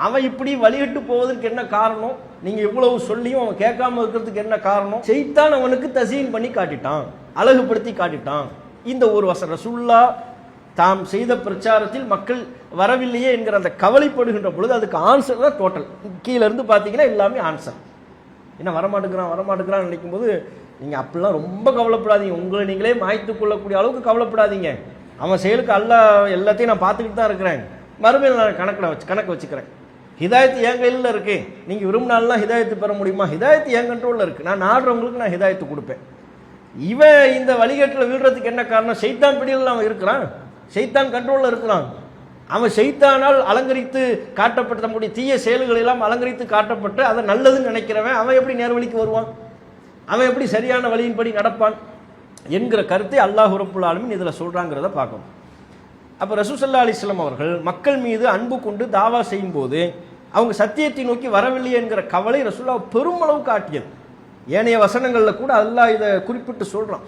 அவன் இப்படி வழிகட்டு போவதற்கு என்ன காரணம்? நீங்க இவ்வளவு சொல்லியும் அவன் கேட்காம இருக்கிறதுக்கு என்ன காரணம்? ஷைத்தான் அவனுக்கு தசீன் பண்ணி காட்டிட்டான், அழகுபடுத்தி காட்டிட்டான். இந்த ஒரு வசனம் ரசூலுல்லா தாம் செய்த பிரச்சாரத்தில் மக்கள் வரவில்லையே என்கிற அந்த கவலைப்படுகின்ற பொழுது அதுக்கு ஆன்சர் தான் டோட்டல். கீழே இருந்து பார்த்தீங்கன்னா எல்லாமே ஆன்சர். என்ன வரமாட்டேங்கிறான் நினைக்கும் போது நீங்கள் அப்படிலாம் ரொம்ப கவலைப்படாதீங்க. உங்களை நீங்களே மாய்த்து கொள்ளக்கூடிய அளவுக்கு கவலைப்படாதீங்க. அவன் செயலுக்கு அல்லாஹ் எல்லாத்தையும் நான் பார்த்துக்கிட்டு தான் இருக்கிறேன். மறுமையில் நான் கணக்கு வச்சுக்கிறேன். ஹிதாயத்து என் கையில் இருக்கு. நீங்கள் விரும்பினாலாம் ஹிதாயத்து பெற முடியுமா? ஹிதாயத்து என் கண்ட்ரோலில் இருக்கு. நான் நாடுறவங்களுக்கு நான் ஹிதாயத்து கொடுப்பேன். இவன் இந்த வழிகட்டில் வீழ்றதுக்கு என்ன காரணம்? ஷைத்தான் பிடியில் அவன் இருக்கிறான், ஷைத்தான் கண்ட்ரோலில் இருக்கிறான். அவன் ஷைத்தானால் அலங்கரித்து காட்டப்பட்ட நம்முடைய தீய செயல்கள் எல்லாம் அலங்கரித்து காட்டப்பட்டு அதை நல்லதுன்னு நினைக்கிறவன் அவன் எப்படி நேர்வழிக்கு வருவான்? அவன் எப்படி சரியான வழியின்படி நடப்பான் என்கிற கருத்தை அல்லாஹ் ரப்புல் ஆலமீன் இதில் சொல்றாங்கிறத பார்க்கணும். அப்போ ரசூல் ஸல்லல்லாஹு அலைஹி வஸல்லம் அவர்கள் மக்கள் மீது அன்பு கொண்டு தாவா செய்யும் போது அவங்க சத்தியத்தை நோக்கி வரவில்லை என்கிற கவலை ரசூலுல்லாஹ் பெருமளவு காட்டியது. ஏனைய வசனங்களில் கூட அல்லாஹ் இதை குறிப்பிட்டு சொல்றான்.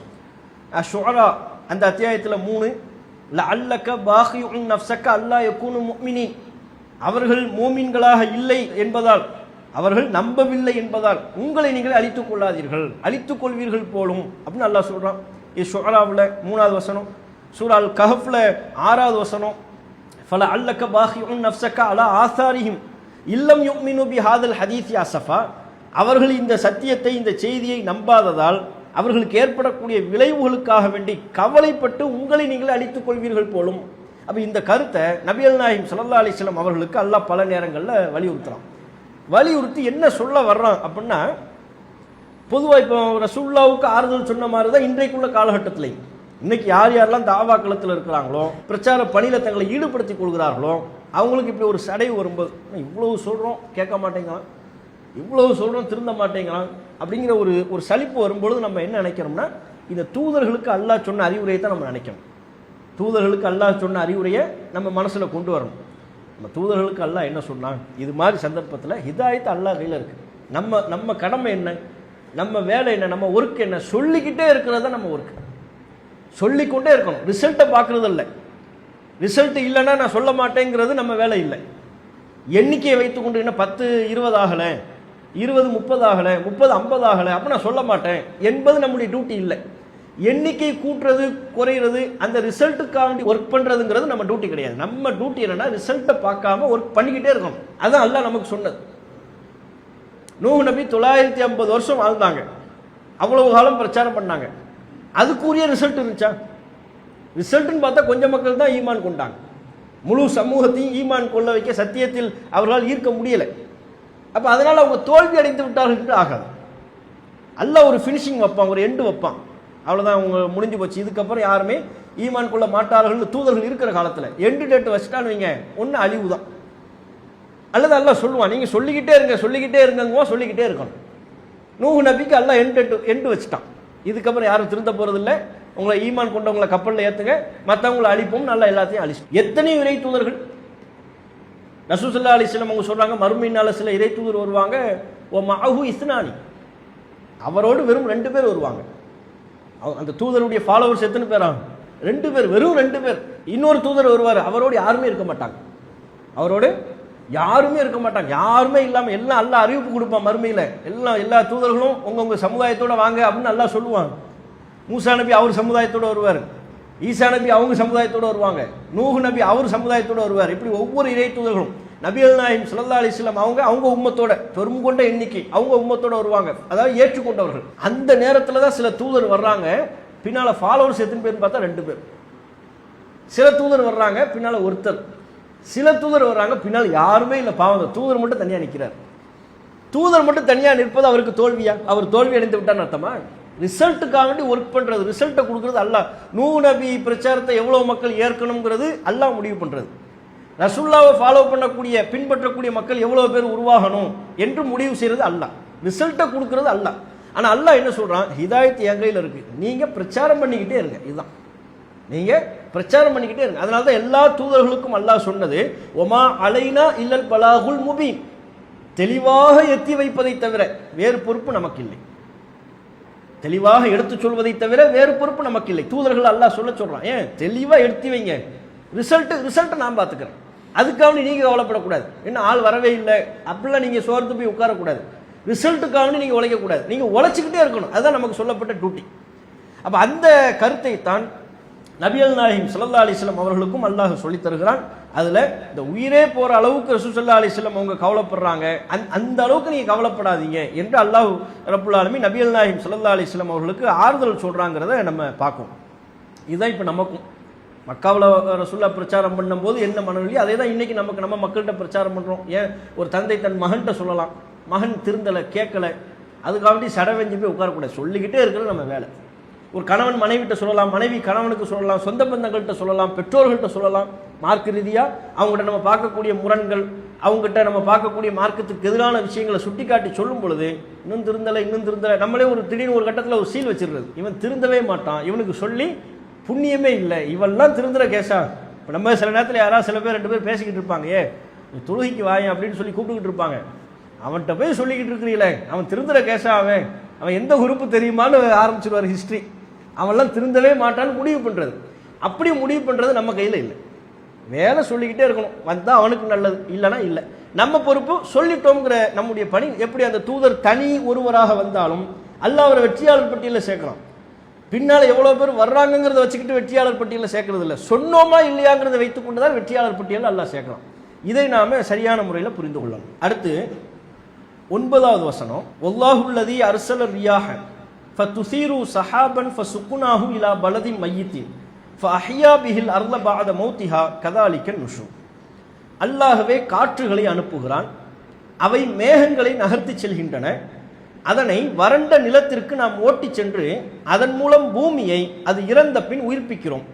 அஷ்-ஷுஅரா அந்த அத்தியாயத்தில் 3 லஅல்லக பாகிஉன் நஃப்ஸக அல்லா யகூனு முஃமினீன், அவர்கள் மோமின்களாக இல்லை என்பதால், அவர்கள் நம்பவில்லை என்பதால் உங்களை நீங்கள் அழித்துக் கொள்ளாதீர்கள், அழித்துக் கொள்வீர்கள் போலும் அப்படின்னு அல்லாஹ் சொல்றான். இது ஷுஅராவில் 3வது வசனம். சூரா அல் கஹஃப்ல 6வது வசனம். ஃபல அல்லக பாகிஉன் நஃப்ஸக அலா ஆசாரிஹிம் இல்லம் யுமினு பிஹாதல் ஹதீஸ் அஸஃபா, அவர்கள் இந்த சத்தியத்தை இந்த செய்தியை நம்பாததால் அவர்களுக்கு ஏற்படக்கூடிய விளைவுகளுக்காக வேண்டி கவலைப்பட்டு உங்களை நீங்கள் அழித்துக் கொள்வீர்கள் போலும். அப்போ இந்த கருத்தை நபிகள் நாயகம் ஸல்லல்லாஹு அலைஹி வஸல்லம் அவர்களுக்கு அல்லாஹ் பல நேரங்களில் வலியுறுத்தி என்ன சொல்ல வர்றான் அப்படின்னா, பொதுவாக இப்போ ரசூலுல்லாவுக்கு ஆறுதல் சொன்ன மாதிரி தான் இன்றைக்குள்ள காலகட்டத்திலையும் இன்னைக்கு யாரெல்லாம் தாவா களத்தில் இருக்கிறாங்களோ, பிரச்சார பணியில் தங்களை ஈடுபடுத்திக் கொள்கிறார்களோ, அவங்களுக்கு இப்படி ஒரு சடை வரும்போது இவ்வளவு சொல்கிறோம் கேட்க மாட்டேங்கிறான், இவ்வளவு சொல்கிறோம் திருந்த மாட்டேங்கிறான் அப்படிங்கிற ஒரு சலிப்பு வரும்பொழுது நம்ம என்ன நினைக்கிறோம்னா, இந்த தூதர்களுக்கு அல்லாஹ் சொன்ன அறிவுரையை தான் நம்ம நினைக்கணும். தூதர்களுக்கு அல்லாஹ் சொன்ன அறிவுரையை நம்ம மனசில் கொண்டு வரணும். நம்ம தூதர்களுக்கு அல்லாஹ் என்ன சொன்னான், இது மாதிரி சந்தர்ப்பத்தில் ஹிதாயத்து அல்லாஹ் கையில் இருக்குது. நம்ம கடமை என்ன, நம்ம வேலை என்ன, நம்ம ஒர்க் என்ன, சொல்லிக்கிட்டே இருக்கிறது தான் நம்ம ஒர்க். சொல்லிக்கொண்டே இருக்கணும், ரிசல்ட்டை பார்க்குறது இல்லை. ரிசல்ட் இல்லைன்னா நான் சொல்ல மாட்டேங்கிறது நம்ம வேலை இல்லை. எண்ணிக்கையை வைத்துக்கொண்டு என்ன 10 20 ஆகலை, 20 30 ஆகலை, 30 50 ஆகலை அப்போ நான் சொல்ல மாட்டேன் என்பது நம்முடைய டியூட்டி இல்லை. எண்ணிக்கை கூட்டுறது குறையிறது அந்த ரிசல்ட்டுக்காக ஒர்க் பண்ணுறதுங்கிறது நம்ம டியூட்டி கிடையாது. நம்ம டியூட்டி என்னன்னா ரிசல்ட்டை பார்க்காம ஒர்க் பண்ணிக்கிட்டே இருக்கணும். அதுதான் அல்லாஹ் நமக்கு சொன்னது. நூஹ் நபி 950 வருஷம் வாழ்ந்தாங்க, அவ்வளவு காலம் பிரச்சாரம் பண்ணாங்க. அதுக்குரிய ரிசல்ட் இருந்துச்சா? ரிசல்ட்னு பார்த்தா கொஞ்சம் மக்கள் தான் ஈமான் கொண்டாங்க. முழு சமூகத்தையும் ஈமான் கொள்ள வைக்க சத்தியத்தில் அவர்களால் ஈர்க்க முடியலை. அப்போ அதனால் அவங்க தோல்வி அடைந்து விட்டார்கள் என்று ஆகாது. அல்லாஹ் ஒரு ஃபினிஷிங் வைப்பான், ஒரு எண்டு வைப்பான். அவ்வளோதான், அவங்க முடிஞ்சு போச்சு, இதுக்கப்புறம் யாருமே ஈமான் கொள்ள மாட்டார்கள் தூதர்கள் இருக்கிற காலத்தில் எண்டு டேட் வச்சுட்டான்னு வைங்க, ஒன்று அழிவு தான். அல்லது அல்லாஹ் சொல்லுவான், நீங்கள் சொல்லிக்கிட்டே இருங்க சொல்லிக்கிட்டே இருக்கணும். நூஹ் நபிக்கு அல்லாஹ் எண்டு வச்சுட்டான். இதுக்கப்புறம் யாரும் திருந்த போறதில்லை, உங்களை ஈமான் கொண்டவங்களை கப்பலில் ஏற்றுங்க, மற்றவங்களை அழிப்போம், நல்லா எல்லாத்தையும் அழிச்சு. எத்தனையோ இறை தூதர்கள் ரசூல் ஸல்லல்லாஹு அலைஹி வஸல்லம் அவங்க சொல்றாங்க, மறுமையினால சில இறை தூதர் வருவாங்க, ஓ மஅஹு இஸ்னானி, அவரோடு வெறும் 2 பேர் வருவாங்க. அந்த தூதருடைய ஃபாலோவர்ஸ் எத்தனை பேரா? 2 பேர், வெறும் 2 பேர். இன்னொரு தூதர் வருவார், அவரோடு யாருமே இருக்க மாட்டாங்க, அவரோடு யாருமே இருக்க மாட்டாங்க, யாருமே இல்லாமல் எல்லாம் அல்லாஹ் அறிவிப்பு கொடுப்பான் மறுமையில், எல்லா தூதர்களும் உங்க சமுதாயத்தோட வாங்க அப்படின்னு அல்லாஹ் சொல்லுவாங்க. மூசா நபி அவர் சமுதாயத்தோட வருவார், ஈசா நபி அவங்க சமுதாயத்தோட வருவாங்க, நூஹ் நபி அவர் சமுதாயத்தோட வருவார். இப்படி ஒவ்வொரு இறை தூதர்களும் நபிகள் நாயகம் ஸல்லல்லாஹு அலைஹி வஸல்லம் அவங்க உம்மத்தோட பெரும் கொண்ட எண்ணிக்கை அவங்க உம்மத்தோட வருவாங்க, அதாவது ஏற்றுக்கொண்டவர்கள். அந்த நேரத்தில் தான் சில தூதர் வர்றாங்க, பின்னால ஃபாலோவர்ஸ் எத்தனை பேர்னு பார்த்தா 2 பேர். சில தூதர் வர்றாங்க, பின்னால ஒருத்தர். சில தூதர் வர்றாங்க, பின்னால் யாருமே இல்லை, பாவம் தூதர் மட்டும் தனியாக நிற்கிறார். தூதர் மட்டும் தனியாக நிற்பது அவருக்கு தோல்வியா? அவர் தோல்வி அடைந்து விட்டான்னு அர்த்தமா? ரிசல்ட்டுக்காக வேண்டி ஒர்க் பண்றது, ரிசல்ட்டை கொடுக்கறது அல்லாஹ். நூஹ் நபி பிரச்சாரத்தை எவ்வளவு மக்கள் ஏற்கணுங்கிறது அல்லாஹ் முடிவு பண்றது. ரசூலுல்லாஹ்வை ஃபாலோ பண்ணக்கூடிய பின்பற்றக்கூடிய மக்கள் எவ்வளவு பேர் உருவாகணும் என்று முடிவு செய்யறது அல்லாஹ். ரிசல்ட்டை கொடுக்கறது அல்லாஹ். ஆனா அல்லாஹ் என்ன சொல்றான், ஹிதாயத் என் கையில் இருக்கு, நீங்க பிரச்சாரம் பண்ணிக்கிட்டே இருங்க. இதுதான், நீங்க பிரச்சாரம் பண்ணிக்கிட்டே இருங்க. அதனால தான் எல்லா தூதர்களுக்கும் அல்லாஹ் சொன்னது, ஒமா அலைனா இல்லல் பலாகுல் முபீன், தெளிவாக எத்தி வைப்பதை தவிர வேறு பொறுப்பு நமக்கு இல்லை. தெளிவாக எடுத்து சொல்வதை தவிர வேறு பொறுப்பு நமக்கு இல்லை. தூதர்கள் அல்லாஹ் சொல்றான், ஏன் தெளிவா எடுத்து வைங்க, ரிசல்ட்டை நான் பார்த்துக்கிறேன், அதுக்காக நீங்க கவலைப்படக்கூடாது. என்ன ஆள் வரவே இல்லை அப்படிலாம் நீங்க சோர்ந்து போய் உட்காரக்கூடாது, ரிசல்ட்டுக்காக நீங்க உழைக்கக்கூடாது, நீங்க உழைச்சிக்கிட்டே இருக்கணும். அதுதான் நமக்கு சொல்லப்பட்ட டியூட்டி. அப்ப அந்த கருத்தை தான் நபிகள் நாயகம் ஸல்லல்லாஹு அலைஹி வஸல்லம் அவர்களுக்கும் அல்லாஹ் சொல்லி தருகிறான். அதுல இந்த உயிரே போற அளவுக்கு ரசூல் ஸல்லல்லாஹு அலைஹி வஸல்லம் அவங்க கவலைப்படுறாங்க, அந்த அளவுக்கு நீங்க கவலைப்படாதீங்க என்று அல்லாஹ் ரப்புல் ஆலமீன் நபிகள் நாயகம் ஸல்லல்லாஹு அலைஹி வஸல்லம் அவர்களுக்கு ஆறுதல் சொல்றாங்கிறத நம்ம பார்ப்போம். இதுதான் இப்ப நமக்கும் மக்காவில் ரசூலுல்லாஹ் பிரச்சாரம் பண்ணும்போது என்ன மனநிலை, அதே தான் இன்னைக்கு நம்ம மக்கள்கிட்ட பிரச்சாரம் பண்றோம். ஏன் ஒரு தந்தை தன் மகன்கிட்ட சொல்லலாம், மகன் திருந்தலை கேட்கல, அதுக்காண்டி சடவெஞ்சு போய் உட்காரக்கூடாது, சொல்லிக்கிட்டே இருக்கிறது நம்ம வேலை. ஒரு கணவன் மனைவிட்ட சொல்லலாம், மனைவி கணவனுக்கு சொல்லலாம், சொந்த பந்தங்கள்கிட்ட சொல்லலாம், பெற்றோர்கள்ட்ட சொல்லலாம். மார்க்க ரீதியாக அவங்ககிட்ட நம்ம பார்க்கக்கூடிய முரண்கள், அவங்ககிட்ட நம்ம பார்க்கக்கூடிய மார்க்கத்துக்கு எதிரான விஷயங்களை சுட்டி காட்டி சொல்லும் பொழுது, இன்னும் திருந்தலை நம்மளே ஒரு திடீர்னு ஒரு கட்டத்தில் ஒரு சீல் வச்சிருக்கிறது, இவன் திருந்தவே மாட்டான், இவனுக்கு சொல்லி புண்ணியமே இல்லை, இவெல்லாம் திருந்துற கேஷா. இப்போ நம்ம சில நேரத்தில் யாராவது சில பேர் 2 பேர் பேசிக்கிட்டு இருப்பாங்க, தொழுகைக்கு வாயன் அப்படின்னு சொல்லி கூப்பிட்டுக்கிட்டு இருப்பாங்க, அவன்கிட்ட போய் சொல்லிக்கிட்டு இருக்கிறீங்களே அவன் திருந்துற கேஷா, அவன் எந்த குரூப்பு தெரியுமான்னு ஆரம்பிச்சிருவார் ஹிஸ்ட்ரி. அவன்லாம் திருந்தவே மாட்டான்னு முடிவு பண்ணுறது. அப்படி முடிவு பண்ணுறது நம்ம கையில் இல்லை, வேலை சொல்லிக்கிட்டே இருக்கணும், வந்தால் அவனுக்கு நல்லது, இல்லைனா இல்லை. நம்ம பொறுப்பு சொல்லிட்டோங்கிற நம்முடைய பணி. எப்படி அந்த தூதர் தனி ஒருவராக வந்தாலும் அல்லாஹ் அவரை வெற்றியாளர் பட்டியலில் சேர்க்கலாம். பின்னால் எவ்வளோ பேர் வர்றாங்கிறத வச்சுக்கிட்டு வெற்றியாளர் பட்டியலில் சேர்க்கறது இல்லை, சொன்னோமா இல்லையாங்கிறத வைத்துக்கொண்டு தான் வெற்றியாளர் பட்டியலில் அல்லாஹ் சேர்க்கலாம். இதை நாம் சரியான முறையில் புரிந்து கொள்ளணும். அடுத்து 9வது வசனம், வல்லாஹுல்லதி அர்ஸல ரியாஹ ஃபதுஸீரு ஸஹாபன் ஃபசுக்னாஹு இலா பலதின் மையித்தின் ஃபஅஹ்யா பிஹில் அர்த பஅத மௌத்திஹா கதாலிக நுஷூர். அல்லாஹ்வே காற்றுகளை அனுப்புகிறான், அவை மேகங்களை நகர்த்தி செல்கின்றன, அதனை வறண்ட நிலத்திற்கு நாம் ஓட்டி சென்று அதன் மூலம் பூமியை அது இறந்த பின் உயிர்ப்பிக்கிறோம்.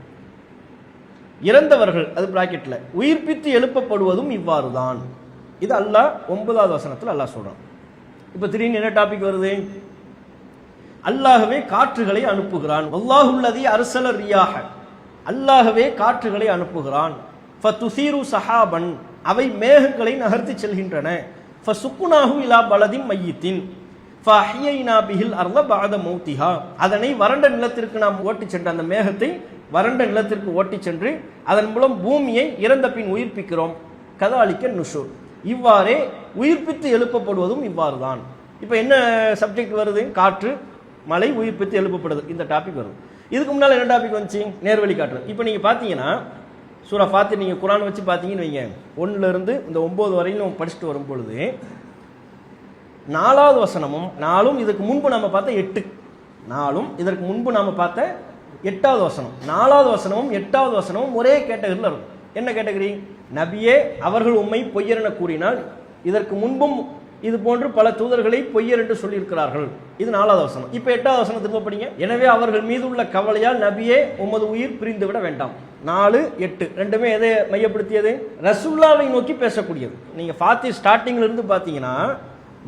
இறந்தவர்கள் அது பிராக்கெட்ல உயிர்ப்பித்து எழுப்பப்படுவதும் இவ்வாறு தான். இது அல்லாஹ் 9வது வசனத்தில் அல்லாஹ் சொல்றான். இப்போ திடீர்னு என்ன டாபிக் வருது? அல்லாஹ்வே காற்றுகளை அனுப்புகிறான். வல்லாஹுல்லதி அர்ஸல ரியாஹ, அல்லாஹ்வே காற்றுகளை அனுப்புகிறான். ஃபதுஸீரு ஸஹாபன், அவை மேகங்களை நகர்த்தி செல்கின்றன. ஃபசுக்னாஹு இலா பலதின் மையித்தின் ஃபஅஹ்யைனா பிஹில் அர்த பஅத மௌத்திஹா, அதனை வறண்ட நிலத்திற்கு நாம் ஓட்டி சென்று, அந்த மேகத்தை வறண்ட நிலத்திற்கு ஓட்டி சென்று அதன் மூலம் பூமியை இறந்த பின் உயிர்ப்பிக்கிறோம். கதாலிக்க நுஷூர், இவ்வாறே உயிர்ப்பித்து எழுப்பப்படுவதும் இவ்வாறு தான். இப்போ என்ன சப்ஜெக்ட் வருது? காற்று, மழை, உயிர்ப்பித்து எழுப்பப்படுது, இந்த டாபிக் வருது. இதுக்கு முன்னால் என்ன டாபிக் வந்துச்சு? நேர்வழி காட்டுறது. இப்போ நீங்கள் பார்த்தீங்கன்னா சூரா ஃபாத்திர் நீங்கள் குரான் வச்சு பார்த்தீங்கன்னு வைங்க, 1லேருந்து இந்த 9 வரையிலும் படிச்சுட்டு வரும் பொழுது 4வது வசனமும் 4ம் இதற்கு முன்பு நம்ம பார்த்த 8, 4ம் இதற்கு முன்பு நாம் பார்த்த 8வது வசனம், 4வது வசனமும் 8வது வசனமும் ஒரே கேட்டகரியில் இருக்கும். என்ன கேட்டகரி? நபியே அவர்கள் உம்மை பொய்யர் என கூறினால், இதற்கு முன்பும் இது போன்று பல தூதர்களை பொய்யர் என்று சொல்லியிருக்கிறார்கள். இது 4வது வசனம். இப்போ 8வது வசனம் திரும்ப படிங்க. எனவே அவர்கள் மீது உள்ள கவலையால் நபியே உமது உயிர் பிரிந்து விட வேண்டாம். 4, 8 ரெண்டுமே எதை மையப்படுத்தியது? ரசூலுல்லாவை நோக்கி பேசக்கூடியது. நீங்கள் ஃபாத்திர் ஸ்டார்டிங்ல இருந்து பார்த்தீங்கன்னா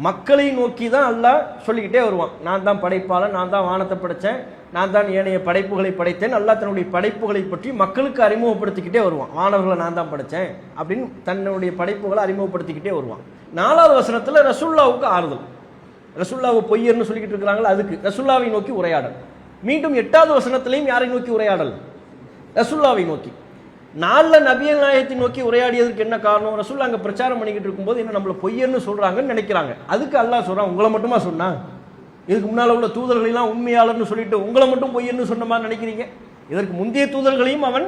மக்களை நோக்கி தான் அல்லாஹ் சொல்லிக்கிட்டே வருவான். நான் தான் படைப்பாளன், நான் தான் வானத்தை படைத்தேன், நான் தான் ஏனைய படைப்புகளை படைத்தேன். அல்லாஹ் தன்னுடைய படைப்புகளை பற்றி மக்களுக்கு அறிமுகப்படுத்திக்கிட்டே வருவான். வானவர்களை நான் தான் படைத்தேன் அப்படின்னு தன்னுடைய படைப்புகளை அறிமுகப்படுத்திக்கிட்டே வருவான். 4வது வசனத்தில் ரசூல்லாவுக்கு ஆறுதல். ரசூல்லாவை பொய்யர்னு சொல்லிக்கிட்டு இருக்கிறாங்களா, அதுக்கு ரசூல்லாவை நோக்கி உரையாடல். மீண்டும் 8வது வசனத்திலையும் யாரை நோக்கி உரையாடல்? ரசூல்லாவை நோக்கி. 4 நபியல் நாயகத்தை நோக்கி உரையாடியதற்கு என்ன காரணம்? ரசூல்லா அங்கே பிரச்சாரம் பண்ணிக்கிட்டு இருக்கும்போது என்ன நம்மளை பொய்யர்னு சொல்றாங்கன்னு நினைக்கிறாங்க. அதுக்கு அல்லாஹ் சொல்றான், உங்களை மட்டுமா சொன்னா? இதுக்கு முன்னால் உள்ள தூதர்களெல்லாம் உண்மையாளர்னு சொல்லிட்டு உங்களை மட்டும் பொய்யர்னு சொன்ன மாதிரி நினைக்கிறீங்க? இதற்கு முந்தைய தூதர்களையும் அவன்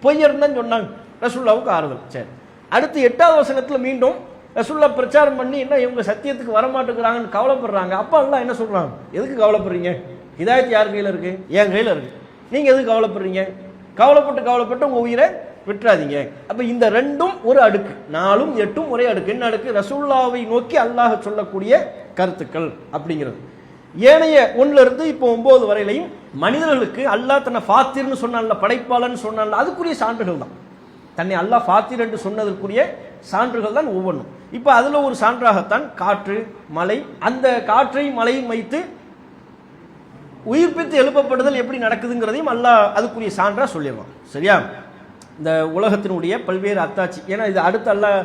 பொய்யர் தான் சொன்னாங்க. ரசூல்லாவுக்கு ஆறுதல். சரி, அடுத்து 8வது வசனத்தில் மீண்டும் ரசூல்லா பிரச்சாரம் பண்ணி என்ன இவங்க சத்தியத்துக்கு வரமாட்டேங்கிறாங்கன்னு கவலைப்படுறாங்க. அப்போ அல்லாஹ் என்ன சொல்றாங்க? எதுக்கு கவலைப்படுறீங்க? ஹிதாயத் யார் கையில் இருக்கு? என் கையில் இருக்கு. நீங்க எதுக்கு கவலைப்படுறீங்க? கவலைப்பட்டு உங்க உயிரை விட்டுறாதீங்க. அப்ப இந்த 2ம் ஒரு அடுக்கு, 4ம் 8ம் ஒரே அடுக்கு. என்ன அடுக்கு? ரசூல்லாவை நோக்கி அல்லாஹ் சொல்லக்கூடிய கருத்துக்கள் அப்படிங்கிறது. ஏனைய 1ல இருந்து இப்போ 9 வரையிலையும் மனிதர்களுக்கு அல்லாஹ் தன்னை ஃபாத்திர்னு சொன்னான்ல, படைப்பாளன் சொன்னான்ல, அதுக்குரிய சான்றுகள் தான். தன்னை அல்லாஹ் ஃபாத்திர் என்று சொன்னதற்குரிய சான்றுகள் தான் ஒவ்வொன்றும். இப்போ அதுல ஒரு சான்றாகத்தான் காற்று, மலை. அந்த காற்றை மலையும் வைத்து உயிர்ப்பித்து எழுப்பப்படுதல் எப்படி நடக்குதுங்கிறதையும் அல்லாஹ் அதுக்குரிய சான்றா சொல்லிடுவான். சரியா? இந்த உலகத்தினுடைய பல்வேறு அத்தாட்சி, ஏன்னா இது அடுத்து அல்லாஹ்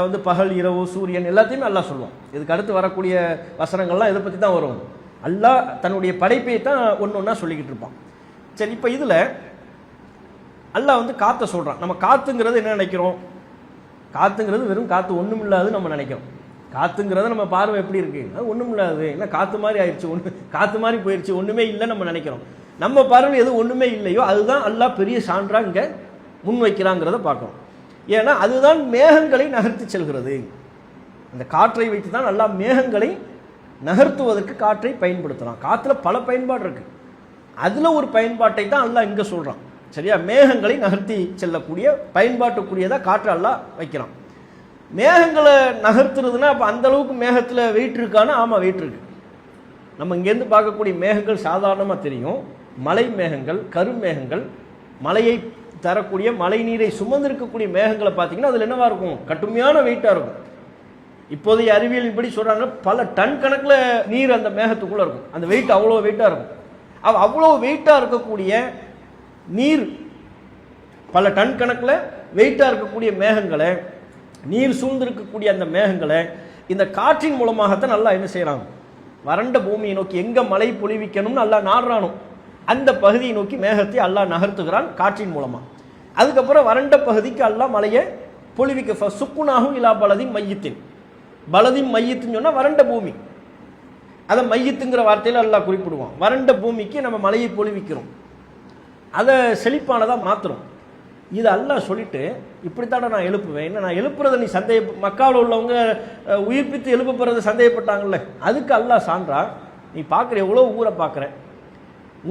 வந்து பகல், இரவு, சூரியன் எல்லாத்தையுமே அல்லாஹ் சொல்லுவான். இதுக்கு அடுத்து வரக்கூடிய வசனங்கள்லாம் இதை பற்றி தான் வரும். அல்லாஹ் தன்னுடைய படைப்பை தான் ஒன்று ஒன்றா சொல்லிக்கிட்டு இருப்பான். சரி, இப்போ இதில் அல்லாஹ் வந்து காற்றை சொல்கிறான். நம்ம காற்றுங்கிறது என்ன நினைக்கிறோம்? காற்றுங்கிறது வெறும் காற்று, ஒன்றும் இல்லாது நம்ம நினைக்கிறோம். காற்றுங்கிறத நம்ம பார்வை எப்படி இருக்கு? அது ஒன்றும் இல்லாது, என்ன காற்று மாதிரி ஆயிடுச்சு, காற்று மாதிரி போயிடுச்சு, ஒன்றுமே இல்லை நம்ம நினைக்கிறோம். நம்ம பார்வை எது ஒன்றுமே இல்லையோ அதுதான் அல்லாஹ் பெரிய சான்றா இங்கே முன்வைக்கிறாங்கிறத பார்க்குறோம். ஏன்னா அதுதான் மேகங்களை நகர்த்தி செல்கிறது. அந்த காற்றை வைத்து தான் அல்லாஹ் மேகங்களை நகர்த்துவதற்கு காற்றை பயன்படுத்துகிறான். காற்றுல பல பயன்பாடு இருக்கு. அதில் ஒரு பயன்பாட்டை தான் அல்லாஹ் இங்கே சொல்கிறான். சரியா? மேகங்களை நகர்த்தி செல்லக்கூடிய பயன்பாட்டுக்குரியதாக காற்று அல்லாஹ் வைக்கிறான். மேகங்களை நகர்த்துறதுன்னா அப்போ அந்த அளவுக்கு மேகத்தில் வெயிட் இருக்கானா? ஆமாம், வெயிட் இருக்கு. நம்ம இங்கேருந்து பார்க்கக்கூடிய மேகங்கள் சாதாரணமாக தெரியும். மலை மேகங்கள், கருமேகங்கள், மலையை தரக்கூடிய மழை நீரை சுமந்திருக்கக்கூடிய மேகங்களை பார்த்தீங்கன்னா அதில் என்னவா இருக்கும்? கடுமையான வெயிட்டாக இருக்கும். இப்போதைய அறிவியல் இப்படி சொல்கிறாங்க, பல டன் கணக்கில் நீர் அந்த மேகத்துக்குள்ளே இருக்கும். அந்த வெயிட் அவ்வளோ வெயிட்டாக இருக்கும். அவ்வளோ வெயிட்டாக இருக்கக்கூடிய நீர், பல டன் கணக்கில் வெயிட்டாக இருக்கக்கூடிய மேகங்களை, நீர் சூழ்ந்திருக்கக்கூடிய அந்த மேகங்களை இந்த காற்றின் மூலமாகத்தான் நல்லா என்ன செய்யறாங்க? வறண்ட பூமியை நோக்கி எங்க மழை பொழிவிக்கணும்னு அல்லாஹ் நாடுறானோ அந்த பகுதியை நோக்கி மேகத்தை அல்லாஹ் நகர்த்துகிறான் காற்றின் மூலமா. அதுக்கப்புறம் வறண்ட பகுதிக்கு அல்லாஹ் மழையை பொழிவிக்க சுக்குனாகும் இலா பலதின் மையத்தின். பலதின் மையத்துன்னு சொன்னா வறண்ட பூமி. அதை மையத்துங்கிற வார்த்தையில அல்லாஹ் குறிப்பிடுவான். வறண்ட பூமிக்கு நம்ம மழையை பொழிவிக்கிறோம், அதை செழிப்பானதாக மாற்றுறோம். இது அல்லாஹ் சொல்லிட்டு இப்படித்தான நான் எழுப்புவேன். என்ன நான் எழுப்புறதை நீ மக்காவில் உள்ளவங்க உயிர்ப்பித்து எழுப்பப்படுறதை சந்தேகப்பட்டாங்கல்ல, அதுக்கு அல்லாஹ் சான்றா. நீ பார்க்குற எவ்வளோ ஊரை பார்க்குற,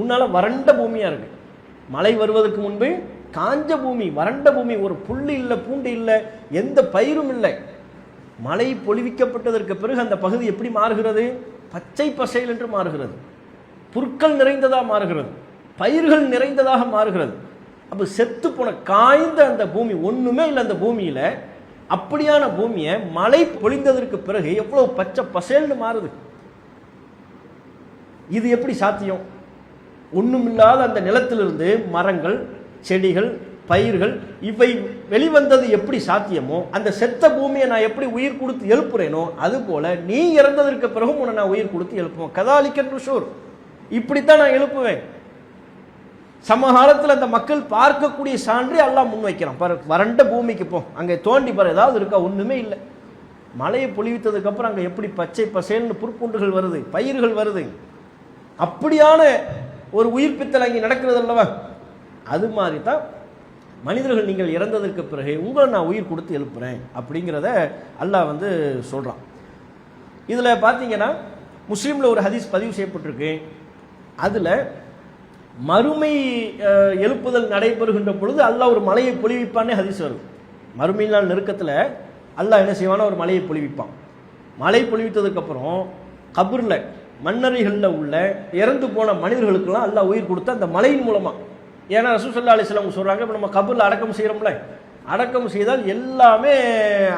உன்னால வறண்ட பூமியாக இருக்கு. மழை வருவதற்கு முன்பு காஞ்ச பூமி, வறண்ட பூமி, ஒரு புல்லு இல்லை, பூண்டு இல்லை, எந்த பயிரும் இல்லை. மழை பொழிவிக்கப்பட்டதற்கு பிறகு அந்த பகுதி எப்படி மாறுகிறது? பச்சை பசையில் என்று மாறுகிறது, புற்கள் நிறைந்ததாக மாறுகிறது, பயிர்கள் நிறைந்ததாக மாறுகிறது. அப்போ செத்து போன காய்ந்த அந்த பூமி, ஒண்ணுமே இல்லை அந்த பூமியில, அப்படியான பூமியை மழை பொழிந்ததற்கு பிறகு எவ்வளவு பச்சை பசேல்னு மாறுது. இது எப்படி சாத்தியம்? ஒண்ணுமில்லாத அந்த நிலத்திலிருந்து மரங்கள், செடிகள், பயிர்கள் இவை வெளிவந்தது எப்படி சாத்தியமோ, அந்த செத்த பூமியை நான் எப்படி உயிர் கொடுத்து எழுப்புறேனோ அது போல நீ இறந்ததற்கு பிறகும் உன்னை நான் உயிர் கொடுத்து எழுப்புவேன். கதாலிக்கன் ருஷூர், இப்படித்தான் நான் எழுப்புவேன். சமகாலத்தில் அந்த மக்கள் பார்க்கக்கூடிய சான்றி அல்லாஹ் முன்வைக்கிறான். வறண்ட பூமிக்கு போ, அங்கே தோண்டி பாரு, ஏதாவது இருக்கா? ஒண்ணுமே இல்லை. மழையை பொழிவித்ததுக்கு அப்புறம் அங்கே எப்படி பச்சை பசேல்னு புற்பூண்டுகள் வருது, பயிர்கள் வருது. அப்படியான ஒரு உயிர்ப்பித்தல் அங்கே நடக்கிறது அல்லவா? அது மாதிரி தான் மனிதர்கள் நீங்கள் இறந்ததற்கு பிறகு உங்களை நான் உயிர் கொடுத்து எழுப்புறேன் அப்படிங்கிறத அல்லாஹ் வந்து சொல்றான். இதுல பார்த்தீங்கன்னா முஸ்லீம்ல ஒரு ஹதீஸ் பதிவு செய்யப்பட்டிருக்கு. அதுல மறுமை எழுப்புதல் நடைபெறுகின்ற பொழுது அல்லாஹ் ஒரு மலையை பொழிவிப்பானே ஹதீஸ் வரும். மறுமை நாள் நெருக்கத்தில் அல்லாஹ் என்ன செய்வானா? ஒரு மலையை பொழிவிப்பான். மழை பொழிவித்ததுக்கு அப்புறம் கபூர்ல மண்ணறைகளில் உள்ள இறந்து போன மனிதர்களுக்கெல்லாம் அல்லாஹ் உயிர் கொடுத்த அந்த மலையின் மூலமா. ஏன்னா ரசூல் ஸல்லல்லாஹு அலைஹி வஸல்லம் சொல்றாங்க, இப்போ நம்ம கபூர்ல அடக்கம் செய்யறோம்ல, அடக்கம் செய்தால் எல்லாமே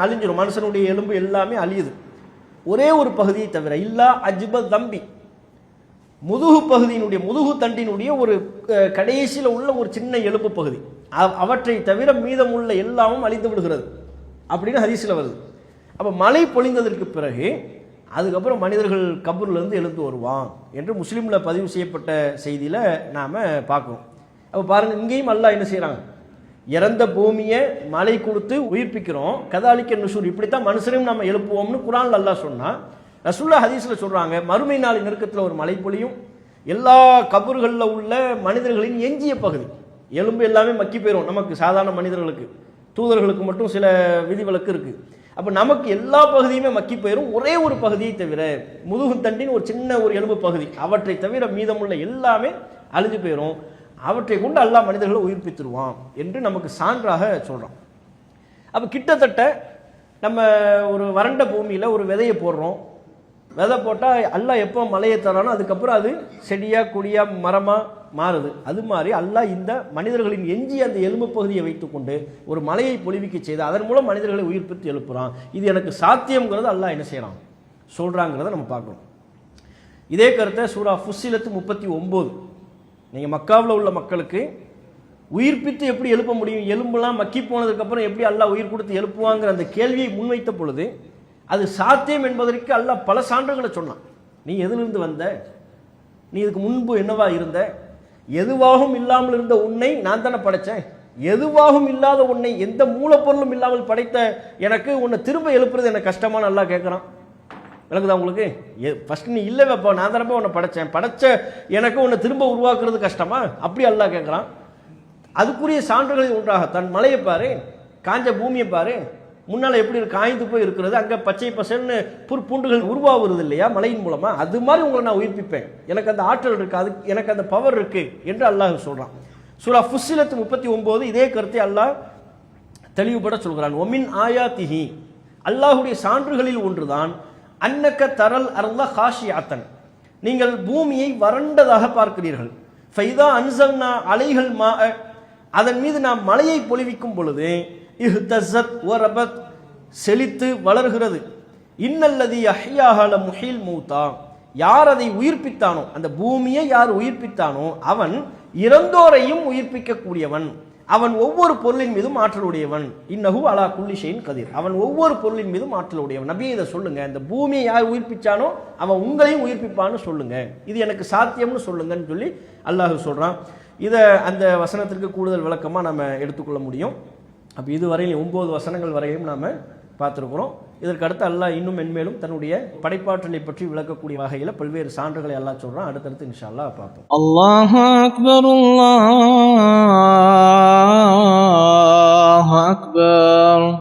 அழிஞ்சிடும், மனுஷனுடைய எலும்பு எல்லாமே அழியுது. ஒரே ஒரு பகுதியை தவிர, இல்லா அஜ்ப தம்பி, முதுகு பகுதியினுடைய முதுகு தண்டினுடைய ஒரு கடைசியில் உள்ள ஒரு சின்ன எலும்பு பகுதி, அவற்றை தவிர மீதமுள்ள எல்லாமும் அழிந்து விடுகிறது அப்படின்னு ஹதீஸில் வருது. அப்போ மழை பொழிந்ததற்கு பிறகு அதுக்கப்புறம் மனிதர்கள் கபூர்லேருந்து எழுந்து வருவான் என்று முஸ்லீமில் பதிவு செய்யப்பட்ட செய்தியில் நாம் பார்க்குறோம். அப்போ பாருங்கள், இங்கேயும் அல்லாஹ் என்ன செய்கிறாங்க, இறந்த பூமியை மழை கொடுத்து உயிர்ப்பிக்கிறோம். கதாலிக்க நுசூர், இப்படித்தான் மனுஷரையும் நம்ம எழுப்புவோம்னு குர்ஆன்ல அல்லாஹ் சொன்னா, ரசூலுல்லாஹ் ஹதீஸில் சொல்கிறாங்க, மறுமை நாள் நெருக்கத்தில் ஒரு மழை பொழியும், எல்லா கபூர்களில் உள்ள மனிதர்களின் எஞ்சிய பகுதி எலும்பு எல்லாமே மக்கி போயிடும். நமக்கு சாதாரண மனிதர்களுக்கு, தூதர்களுக்கு மட்டும் சில விதிவிலக்கு இருக்குது. அப்போ நமக்கு எல்லா பகுதியுமே மக்கி போயிடும், ஒரே ஒரு பகுதியை தவிர, முதுகு தண்டின் ஒரு சின்ன ஒரு எலும்பு பகுதி, அவற்றை தவிர மீதமுள்ள எல்லாமே அழிஞ்சு போயிடும். அவற்றை கொண்டு அல்லாஹ் மனிதர்களை உயிர்ப்பித்துருவான் என்று நமக்கு சான்றாக சொல்கிறான். அப்போ கிட்டத்தட்ட நம்ம ஒரு வறண்ட பூமியில் ஒரு விதையை போடுறோம். விதை போட்டால் அல்லாஹ் எப்போ மழையை தரானோ அதுக்கப்புறம் அது செடியாக கொடியாக மரமாக மாறுது. அது மாதிரி அல்லாஹ் இந்த மனிதர்களின் எஞ்சிய அந்த எலும்பு பகுதியை வைத்துக்கொண்டு ஒரு மலையை பொழிவிக்க செய்து அதன் மூலம் மனிதர்களை உயிர்ப்பித்து எழுப்புறான். இது எனக்கு சாத்தியம்ங்கிறது அல்லாஹ் என்ன செய்யறான் சொல்றாங்கிறத நம்ம பார்க்கணும். இதே கருத்தை சூரா ஃபுஸ்ஸிலத் 39, நீங்கள் மக்காவில் உள்ள மக்களுக்கு உயிர்ப்பித்து எப்படி எழுப்ப முடியும், எலும்புலாம் மக்கி போனதுக்கப்புறம் எப்படி அல்லாஹ் உயிர் கொடுத்து எழுப்புவாங்கிற அந்த கேள்வியை முன்வைத்த பொழுது அது சாத்தியம் என்பதற்கு அல்லாஹ் பல சான்றுகளை சொன்னான். நீ எதிலிருந்து வந்த, நீ இதுக்கு முன்பு என்னவா இருந்த, எதுவாகவும் இல்லாமல் இருந்த உன்னை நான் தானே படைத்தேன், எதுவாகவும் இல்லாத உன்னை எந்த மூலப்பொருளும் இல்லாமல் படைத்த எனக்கு உன்னை திரும்ப எழுப்புறது எனக்கு கஷ்டமா நல்லா கேட்குறான். விளக்குதா உங்களுக்கு? ஃபர்ஸ்ட் நீ இல்லை வைப்பா, நான் தானப்பா உன்னை படைச்சேன், படைச்ச எனக்கு உன்னை திரும்ப உருவாக்குறது கஷ்டமா அப்படி அல்லாஹ் கேட்குறான். அதுக்குரிய சான்றுகளில் ஒன்றாக தன் மலையை பாரு, காஞ்ச பூமியை பாரு, முன்னால் எப்படி காய்ந்து போய் இருக்கிறது, அங்கே பச்சை பசல்னு புற்பூண்டுகள் உருவாகுறது இல்லையா மழையின் மூலமா, அது மாதிரி உங்களை நான் உயிர்ப்பிப்பேன், எனக்கு அந்த ஆற்றல் இருக்கு, அது எனக்கு அந்த பவர் இருக்கு என்று அல்லாஹ் சொல்றான். சூரா ஃபுஸ்ஸிலத் 39 இதே கருத்தை அல்லாஹ் தெளிவுபட சொல்கிறான். ஒமின் ஆயாத்திஹி, அல்லாஹுடைய சான்றுகளில் ஒன்றுதான் அன்னக்க தரல் அர்ல ஹாஷியாத்தன், நீங்கள் பூமியை வறண்டதாக பார்க்கிறீர்கள். ஃபைதா அன்சல்னா அலைகள் மா, அதன் மீது நாம் மலையை பொழிவிக்கும் பொழுது இஹ்தஸத் வரபத், செழித்து வளர்கிறது. இன்னல்லதி அஹ்யாஹல முஹில் மௌதா, யார் அதை உயிர்ப்பித்தானோ, அந்த பூமியை யார் உயிர்ப்பித்தானோ அவன் இறந்தோரையும் உயிர்ப்பிக்க கூடியவன், அவன் ஒவ்வொரு பொருளின் மீதும் ஆற்றலுடையவன். இன்னஹு அலா குல்லி ஷைஇன் கதீர், அவன் ஒவ்வொரு பொருளின் மீதும் ஆற்றலுடையவன். நபியே இதை சொல்லுங்க, இந்த பூமியை யார் உயிர்ப்பிச்சானோ அவன் உங்களையும் உயிர்ப்பிப்பான்னு சொல்லுங்க, இது எனக்கு சாத்தியம்னு சொல்லுங்கன்னு சொல்லி அல்லாஹ் சொல்றான். இதை அந்த வசனத்திற்கு கூடுதல் விளக்கமாக நம்ம எடுத்துக்கொள்ள முடியும். அப்போ இதுவரையில் 9 வசனங்கள் வரையும் நாம் பார்த்துருக்குறோம். இதற்கு அடுத்து அல்லாஹ் இன்னும் மென்மேலும் தன்னுடைய படைப்பாற்றலை பற்றி விளக்கக்கூடிய வகையில் பல்வேறு சான்றுகளை அல்லாஹ் சொல்கிறான். அடுத்தடுத்து இன்ஷா அல்லாஹ் பார்ப்போம். அல்லாஹு அக்பர், அல்லாஹு அக்பர்.